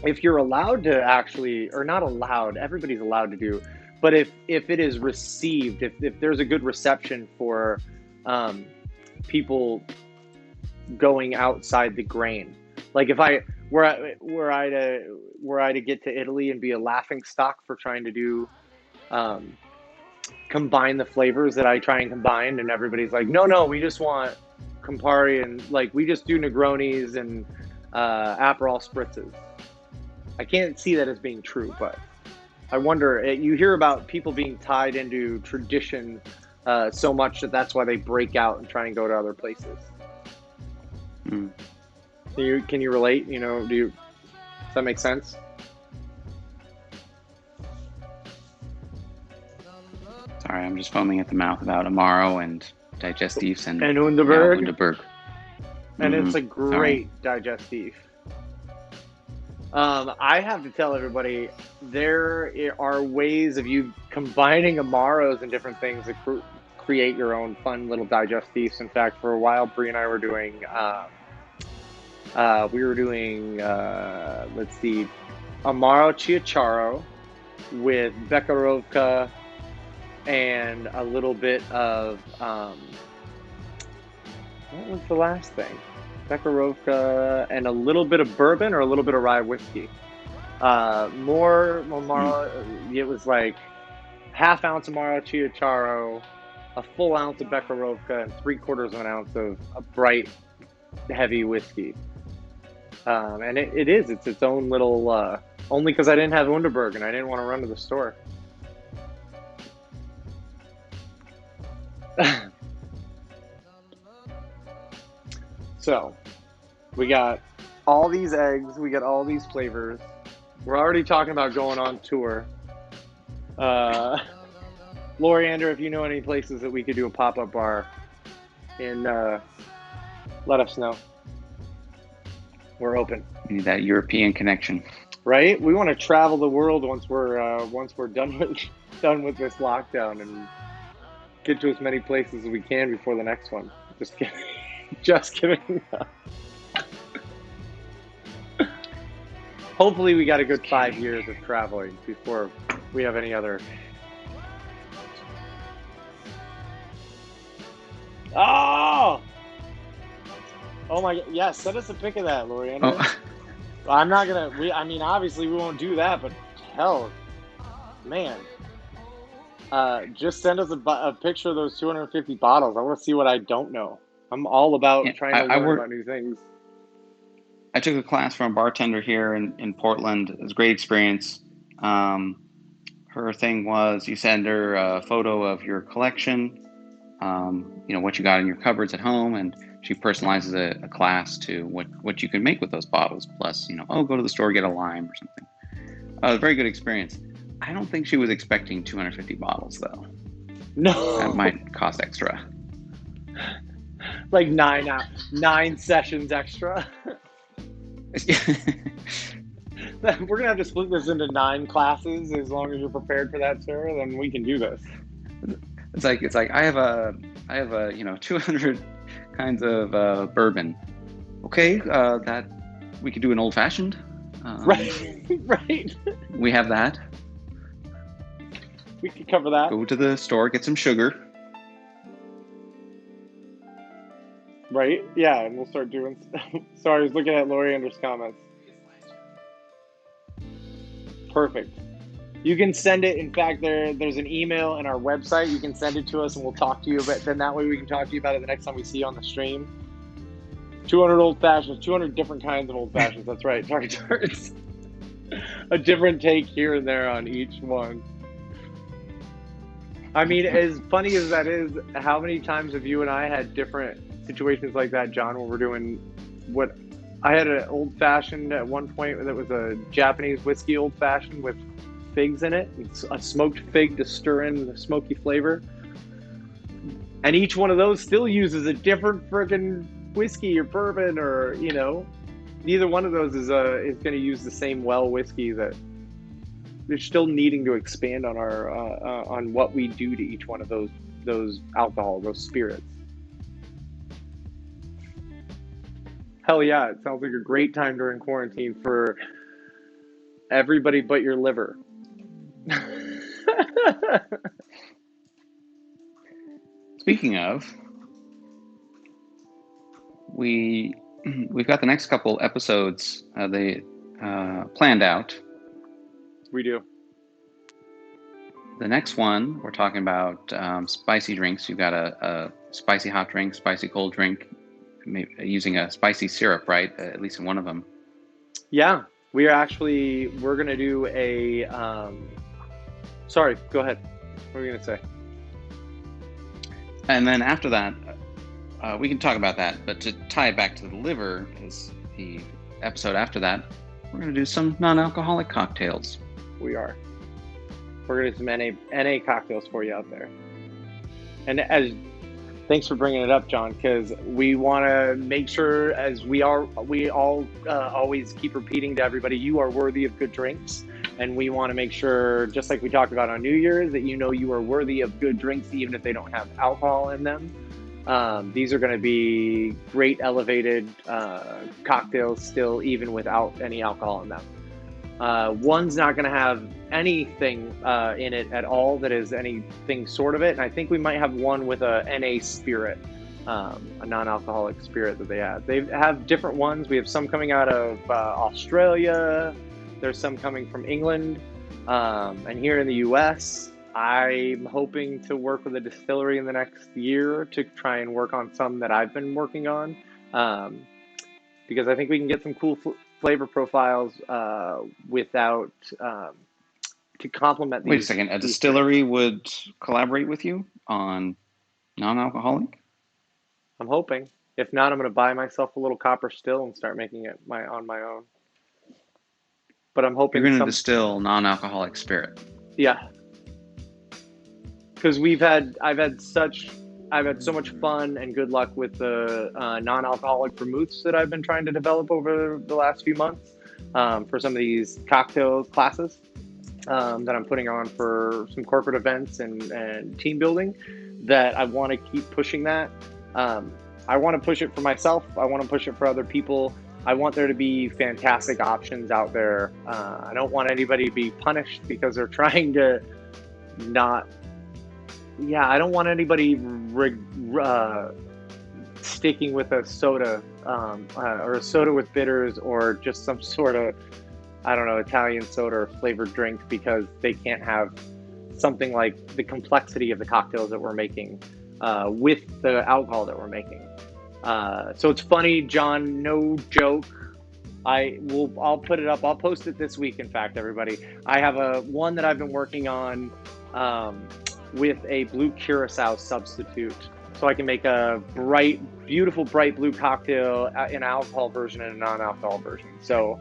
if you're allowed to actually, or not allowed, everybody's allowed to do, but if it is received, if there's a good reception for people going outside the grain, like if I were I to get to Italy and be a laughing stock for trying to do combine the flavors that I try and combine, and everybody's like, no, we just want Campari and like we just do Negronis and Aperol spritzes. I can't see that as being true, but I wonder. You hear about people being tied into tradition so much that that's why they break out and try and go to other places. Mm. Can you relate? Does that make sense? Sorry, I'm just foaming at the mouth about Amaro and digestifs and And now Underberg, Underberg. and it's a Sorry. great digestif. I have to tell everybody there are ways of you combining amaros and different things that create your own fun little digestifs. In fact, for a while, Bree and I were doing, let's see, amaro chiacharo with Bekarovka and a little bit of, what was the last thing? Bekarovka and a little bit of bourbon or a little bit of rye whiskey. More Mm. Amaro, it was like half ounce Amaro Chiacharo, a full ounce of Bekarovka, and 3/4 of an ounce of a bright, heavy whiskey. And it's its own little, only because I didn't have Underberg and I didn't want to run to the store. So, we got all these eggs, we got all these flavors. We're already talking about going on tour. Loriander, if you know any places that we could do a pop-up bar in, let us know. We're open. We need that European connection. Right? We want to travel the world once we're done with this lockdown and get to as many places as we can before the next one. Just kidding. Just kidding. Hopefully, we got a good 5 years of traveling before we have any other. Oh! Oh my! Yeah, send us a pic of that, Loriander. Oh, I'm not gonna. Obviously, we won't do that, but hell, man, just send us a picture of those 250 bottles. I want to see what I don't know. I'm all about yeah, trying to I learn about work. new things. I took a class from a bartender here in Portland. It was a great experience. Um, Her thing was you send her a photo of your collection, what you got in your cupboards at home, and she personalizes a class to what you can make with those bottles. Plus, go to the store, get a lime or something. A very good experience. I don't think she was expecting 250 bottles though. That No, might cost extra. like 9 sessions extra. We're gonna have to split this into 9 classes. As long as you're prepared for that, Sarah, then we can do this. It's like I have a 200 kinds of bourbon. Okay, that we could do an old fashioned. Right, right. We have that. We could cover that. Go to the store, get some sugar. Right? Yeah, and we'll start doing. Sorry, I was looking at Lori Ander's comments. Perfect. You can send it. In fact, there's an email in our website. You can send it to us, and we'll talk to you about. Then that way we can talk to you about it the next time we see you on the stream. 200 old fashions, 200 different kinds of old fashions. That's right. Tarts. A different take here and there on each one. As funny as that is, how many times have you and I had different situations like that, John, where we're doing what I had an old fashioned at one point that was a Japanese whiskey old fashioned with figs in it. It's a smoked fig to stir in the smoky flavor. And each one of those still uses a different freaking whiskey or bourbon or, neither one of those is going to use the same well whiskey. That they're still needing to expand on our on what we do to each one of those alcohol, those spirits. Hell yeah, it sounds like a great time during quarantine for everybody but your liver. Speaking of, we've got the next couple episodes they planned out. We do. The next one we're talking about spicy drinks. You've got a spicy hot drink, spicy cold drink, maybe using a spicy syrup, right? At least in one of them. Yeah, we're going to do a. Sorry, go ahead. What were you going to say? And then after that, we can talk about that. But to tie it back to the liver, is the episode after that, we're going to do some non-alcoholic cocktails. We are. We're going to do some NA cocktails for you out there. And thanks for bringing it up, John, because we want to make sure, as we all always keep repeating to everybody, you are worthy of good drinks. And we want to make sure, just like we talked about on New Year's, that you know you are worthy of good drinks, even if they don't have alcohol in them. These are going to be great elevated cocktails still, even without any alcohol in them. One's not going to have anything in it at all that is anything sort of it. And I think we might have one with a NA spirit, a non-alcoholic spirit that they have. They have different ones. We have some coming out of Australia. There's some coming from England. And here in the US, I'm hoping to work with a distillery in the next year to try and work on some that I've been working on. Because I think we can get some cool flavor profiles without to complement these. Wait a second. A distillery would collaborate with you on non-alcoholic? I'm hoping. If not, I'm going to buy myself a little copper still and start making it on my own. But I'm hoping you're going to distill non-alcoholic spirit. Yeah. Because I've had so much fun and good luck with the non-alcoholic vermouths that I've been trying to develop over the last few months for some of these cocktail classes that I'm putting on for some corporate events and team building, that I want to keep pushing that. I want to push it for myself. I want to push it for other people. I want there to be fantastic options out there. I don't want anybody to be punished because they're trying to not... Yeah, I don't want anybody sticking with a soda or a soda with bitters, or just some sort of, I don't know, Italian soda or flavored drink, because they can't have something like the complexity of the cocktails that we're making with the alcohol that we're making. So it's funny, John, no joke. I'll put it up. I'll post it this week. In fact, everybody, I have one that I've been working on with a blue curacao substitute, so I can make a beautiful bright blue cocktail in an alcohol version and a non-alcohol version. So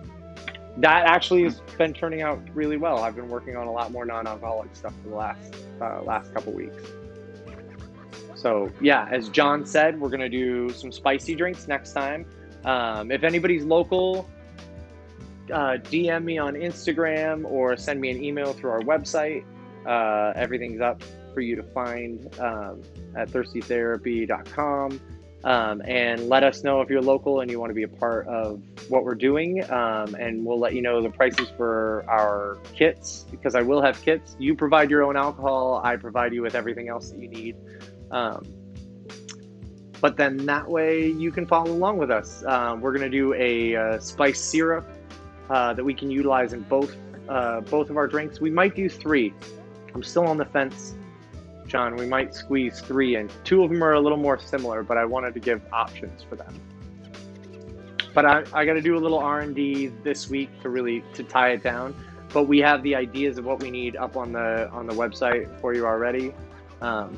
that actually has been turning out really well. I've been working on a lot more non-alcoholic stuff for the last couple weeks. So yeah, as John said, we're gonna do some spicy drinks next time. If anybody's local, DM me on Instagram or send me an email through our website. Everything's up for you to find at thirstytherapy.com. And let us know if you're local and you want to be a part of what we're doing. And we'll let you know the prices for our kits, because I will have kits. You provide your own alcohol. I provide you with everything else that you need. But then that way you can follow along with us. We're going to do a spice syrup that we can utilize in both of our drinks. We might do 3. I'm still on the fence, John. We might squeeze 3 in. 2 of them are a little more similar, but I wanted to give options for them. But I got to do a little R&D this week to tie it down. But we have the ideas of what we need up on the website for you already. I'm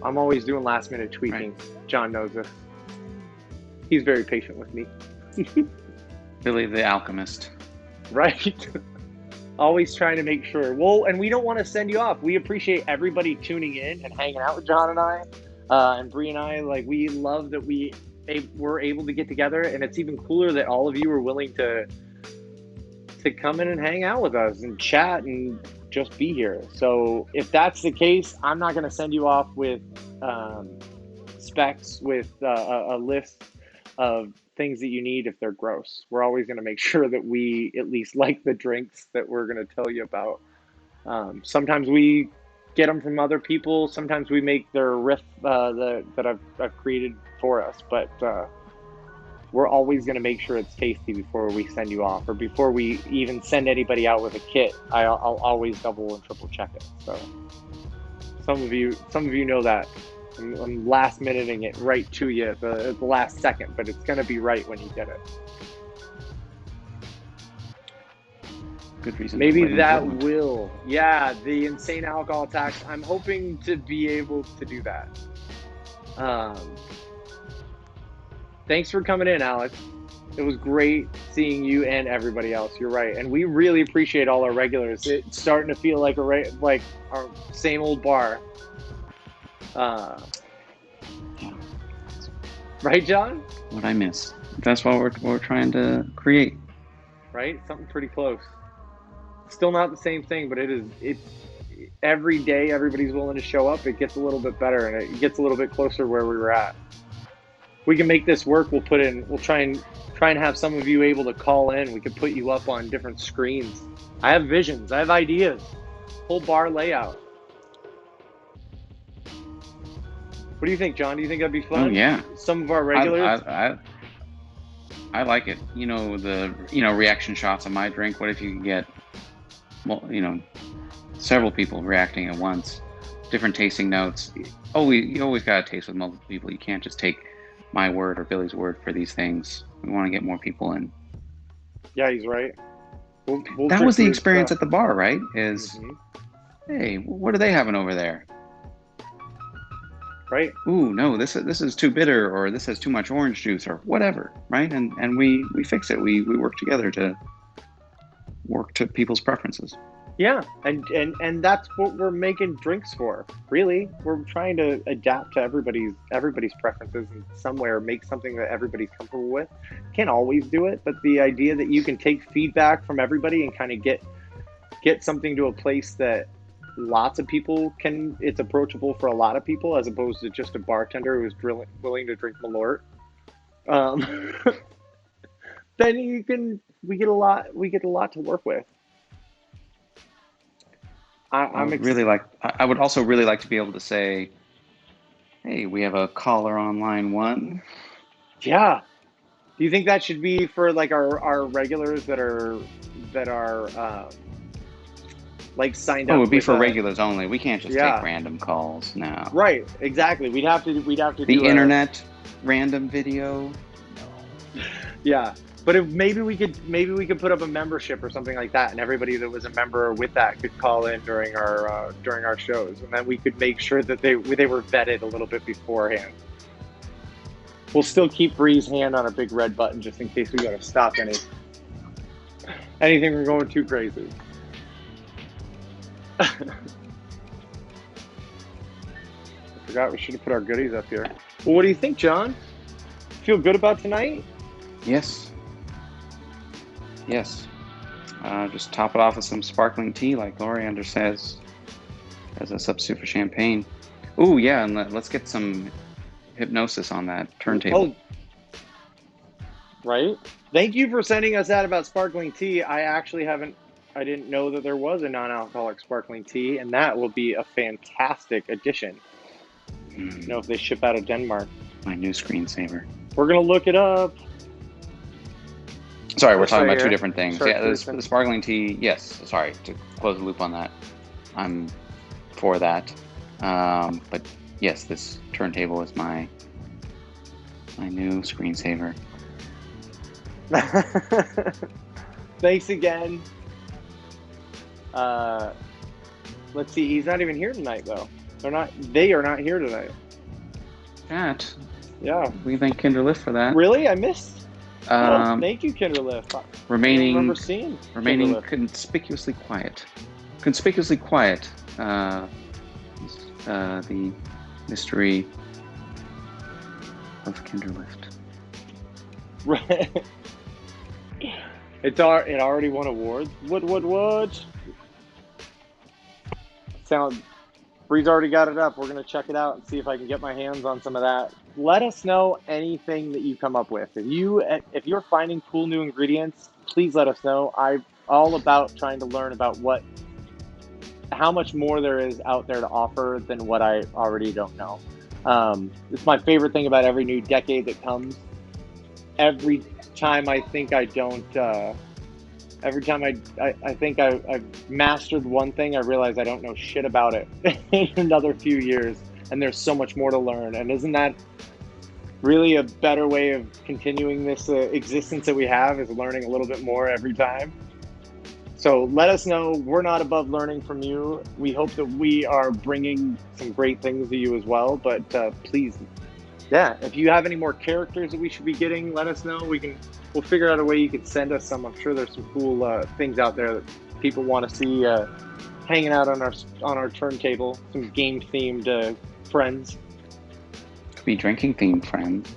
always doing last minute tweaking. Right. John knows this. He's very patient with me. Billy the Alchemist. Right. Always trying to make sure. Well, and we don't want to send you off. We appreciate everybody tuning in and hanging out with John and I, and Bree and I. Like, we love that we're able to get together, and it's even cooler that all of you are willing to come in and hang out with us and chat and just be here. So if that's the case, I'm not going to send you off with specs with a list of things that you need if they're gross. We're always going to make sure that we at least like the drinks that we're going to tell you about. Sometimes we get them from other people. Sometimes we make their riff that I've created for us. But we're always going to make sure it's tasty before we send you off, or before we even send anybody out with a kit. I'll always double and triple check it. So some of you know that. I'm last minuting it right to you at the last second, but it's going to be right when you get it. good reason to Maybe quit in that Portland. will, yeah, the insane alcohol tax. I'm hoping to be able to do that. Thanks for coming in, Alex. It was great seeing you and everybody else. You're right, and we really appreciate all our regulars. It's starting to feel like like our same old bar. Yeah. Right, John? What I miss. That's what we're trying to create. Right? Something pretty close. Still not the same thing, but it's every day everybody's willing to show up. It gets a little bit better, and it gets a little bit closer where we were at. We can make this work. We'll try and have some of you able to call in. We could put you up on different screens. I have visions. I have ideas. Whole bar layout. What do you think, John? Do you think that'd be Oh fun? yeah, Some of our I regulars. I I, I like it. The reaction shots of my drink. What if you could get, well, several people reacting at once, different tasting notes. You always got to taste with multiple people. You can't just take my word or Billy's word for these things. We want to get more people in. Yeah, he's right. We'll That drink was the weird experience stuff. at the bar, right? Is, Hmm. hey, what are they having over there? Right. Ooh, no, this is too bitter, or this has too much orange juice, or whatever, right? And we fix it. We work together to work to people's preferences. Yeah, and that's what we're making drinks for. Really, we're trying to adapt to everybody's preferences and somewhere make something that everybody's comfortable with. Can't always do it, but the idea that you can take feedback from everybody and kind of get something to a place that lots of people can. It's approachable for a lot of people as opposed to just a bartender who's willing to drink Malort. Um, then you can we get a lot to work with. I'm I would also really like to be able to say, hey, we have a caller on line one. Yeah. Do you think that should be for like our regulars that are like signed Oh, it up would be with for a regulars only. We can't just take yeah, random calls now. right, exactly. We'd have to The do a internet random video? No. yeah. But if maybe we could put up a membership or something like that, and everybody that was a member with that could call in during our shows, and then we could make sure that they were vetted a little bit beforehand. We'll still keep Bree's hand on a big red button just in case we got to stop anything from going too crazy. I forgot we should have put our goodies up here. Well, what do you think, John? Feel good about tonight? Yes. Yes. Just top it off with some sparkling tea, like Loriander says, as a substitute for champagne. Ooh, yeah, and let's get some hypnosis on that turntable. Oh, right. Thank you for sending us that about sparkling tea. I didn't know that there was a non-alcoholic sparkling tea, and that will be a fantastic addition. If they ship out of Denmark. My new screensaver. We're going to look it up. Sorry, we're This talking right about two here. different things. Yeah, the sparkling tea, yes. Sorry, to close the loop on that. I'm for that. But yes, this turntable is my new screensaver. Thanks again. Let's see. He's not even here tonight, though. They are not here tonight. That. Yeah. We thank Kinderlift for that. Really? I missed. Thank you, Kinderlift. Remaining Kinderlift. conspicuously quiet. Conspicuously quiet. The mystery of Kinderlift. Right. It already won awards. What? Bree's already got it up. We're gonna check it out and see if I can get my hands on some of that. Let us know anything that you come up with. If you're finding cool new ingredients, please let us know. I'm all about trying to learn about how much more there is out there to offer than what I already don't know. It's my favorite thing about every new decade that comes. Every time I think I don't. Every time I think I've mastered one thing, I realize I don't know shit about it in another few years, and there's so much more to learn. And isn't that really a better way of continuing this existence that we have, is learning a little bit more every time? So let us know. We're not above learning from you. We hope that we are bringing some great things to you as well. But please, yeah, if you have any more characters that we should be getting, let us know. We'll figure out a way you can send us some. I'm sure there's some cool things out there that people want to see hanging out on our turntable. Some game themed friends. Could be drinking themed friends.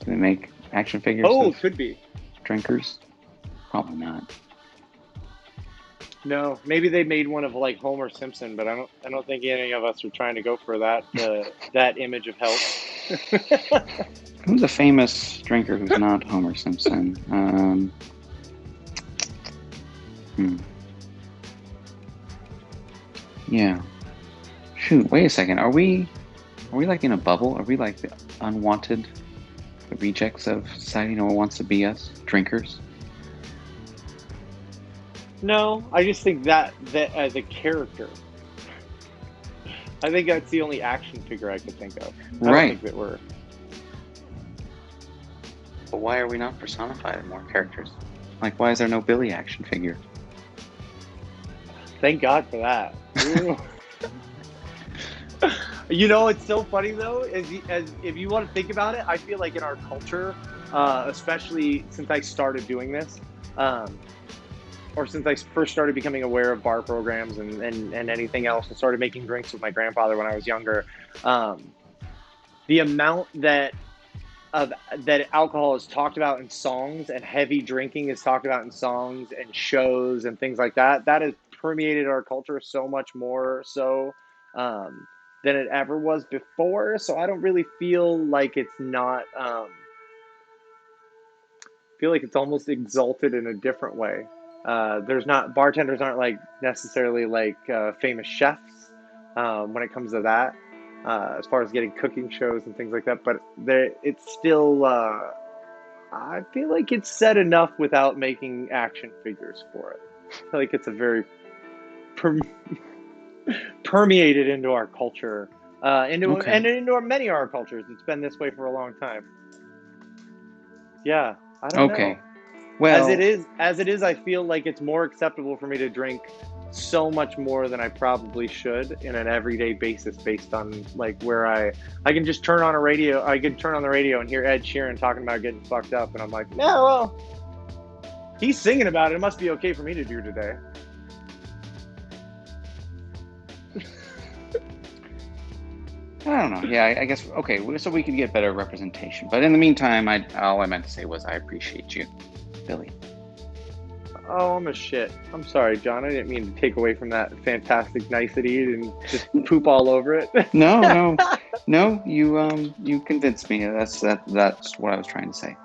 Do they make action figures Oh, of it could be. drinkers? Probably not. No, maybe they made one of like Homer Simpson, but I don't think any of us are trying to go for that image of health. Who's a famous drinker who's not Homer Simpson? Hmm. Yeah. Shoot, wait a second. Are we like in a bubble? Are we like the unwanted, the rejects of society? No one wants to be us, drinkers? No, I just think that as a character, I think that's the only action figure I could think of. I don't Right. think that we're. But why are we not personified in more characters? Like, why is there no Billy action figure? Thank God for that. Ooh. You know, it's so funny though, as if you want to think about it, I feel like in our culture, especially since I started doing this, um, or since I first started becoming aware of bar programs and anything else, and started making drinks with my grandfather when I was younger, um, the amount that alcohol is talked about in songs and heavy drinking is talked about in songs and shows and things like that, that has permeated our culture so much more so um, than it ever was before. So I don't really feel like it's not. Feel like it's almost exalted in a different way. There's not bartenders aren't like necessarily like famous chefs when it comes to that, as far as getting cooking shows and things like that. But it's still. I feel like it's said enough without making action figures for it. I feel like it's a very per- permeated into our culture, Okay. into many of our cultures. It's been this way for a long time. Yeah, I don't know. Okay. Well, As it is, I feel like it's more acceptable for me to drink so much more than I probably should in an everyday basis based on like where I can just turn on a radio I can turn on the radio and hear Ed Sheeran talking about getting fucked up and I'm like, yeah, well, he's singing about it. It must be okay for me to do today. I don't know. Yeah, I guess. Okay, so we could get better representation. But in the meantime, all I meant to say was I appreciate you, Billy. Oh, I'm a shit. I'm sorry, John. I didn't mean to take away from that fantastic nicety and just poop all over it. No, no, no. You convinced me. That's what I was trying to say.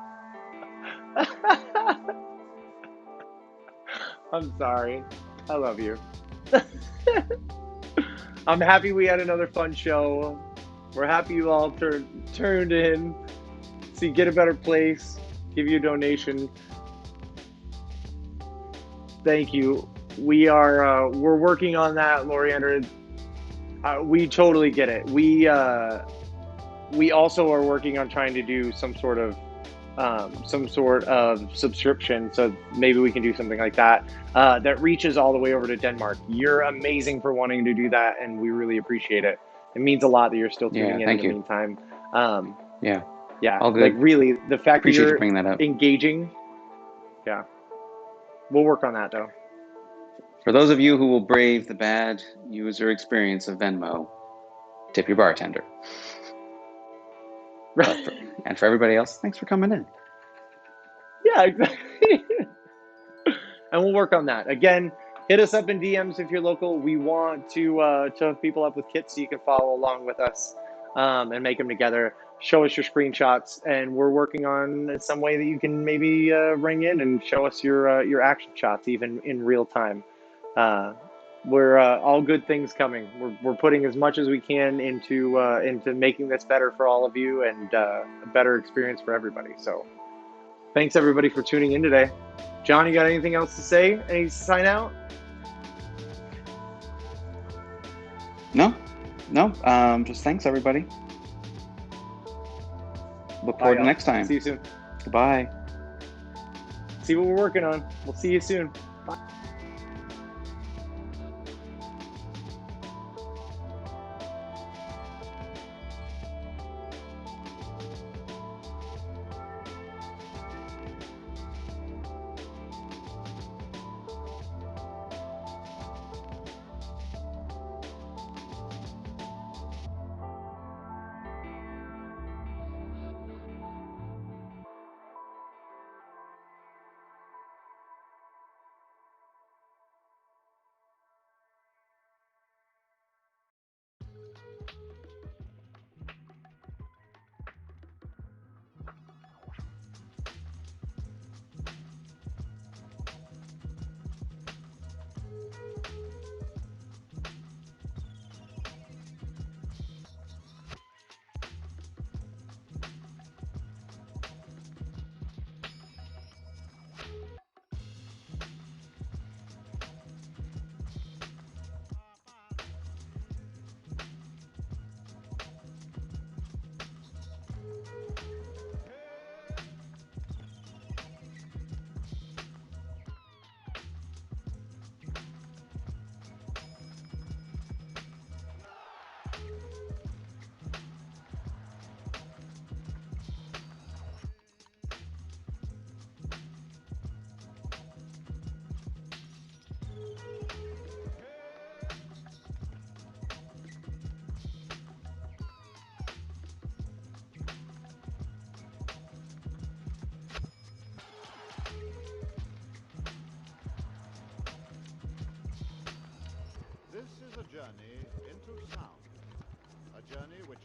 I'm sorry. I love you. I'm happy we had another fun show. We're happy you all turned in. See, get a better place. Give you a donation. Thank you. We're working on that, Loriander. We totally get it. We also are working on trying to do some sort of subscription. So maybe we can do something like that that reaches all the way over to Denmark. You're amazing for wanting to do that, and we really appreciate it. It means a lot that you're still Yeah, tuning in thank the you. meantime. Um, Yeah, yeah, all like good. really, the fact that Appreciate you you're bringing that up. engaging. Yeah, we'll work on that though. For those of you who will brave the bad user experience of Venmo, tip your bartender. And for everybody else, thanks for coming in. Yeah, exactly. And we'll work on that. Again, hit us up in DMs if you're local. We want to hook people up with kits so you can follow along with us and make them together. Show us your screenshots, and we're working on some way that you can maybe ring in and show us your action shots even in real time. Uh, we're all good things coming. We're putting as much as we can into making this better for all of you and a better experience for everybody. So thanks everybody for tuning in today. John, you got anything else to say? Any sign out? No, no. Just thanks everybody. Look Bye, forward to y'all. next time. See you soon. Goodbye. See what we're working on. We'll see you soon. Bye.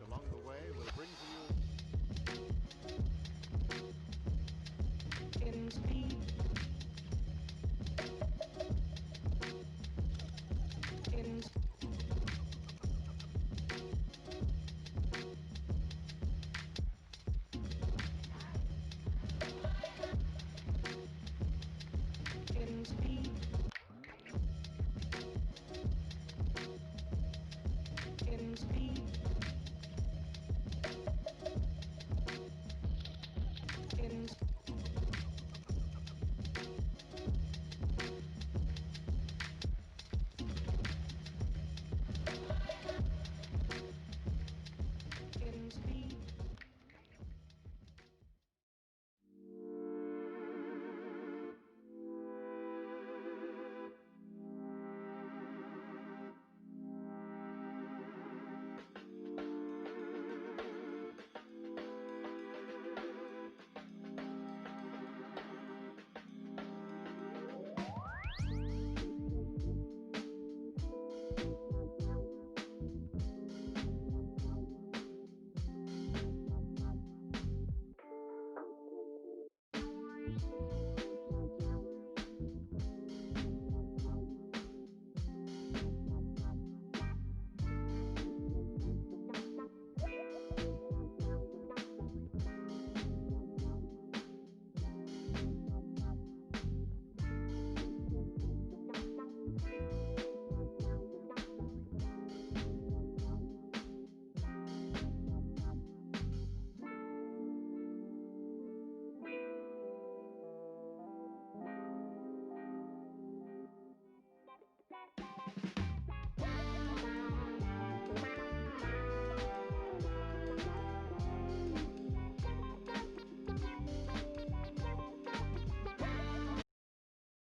along the way will bring to you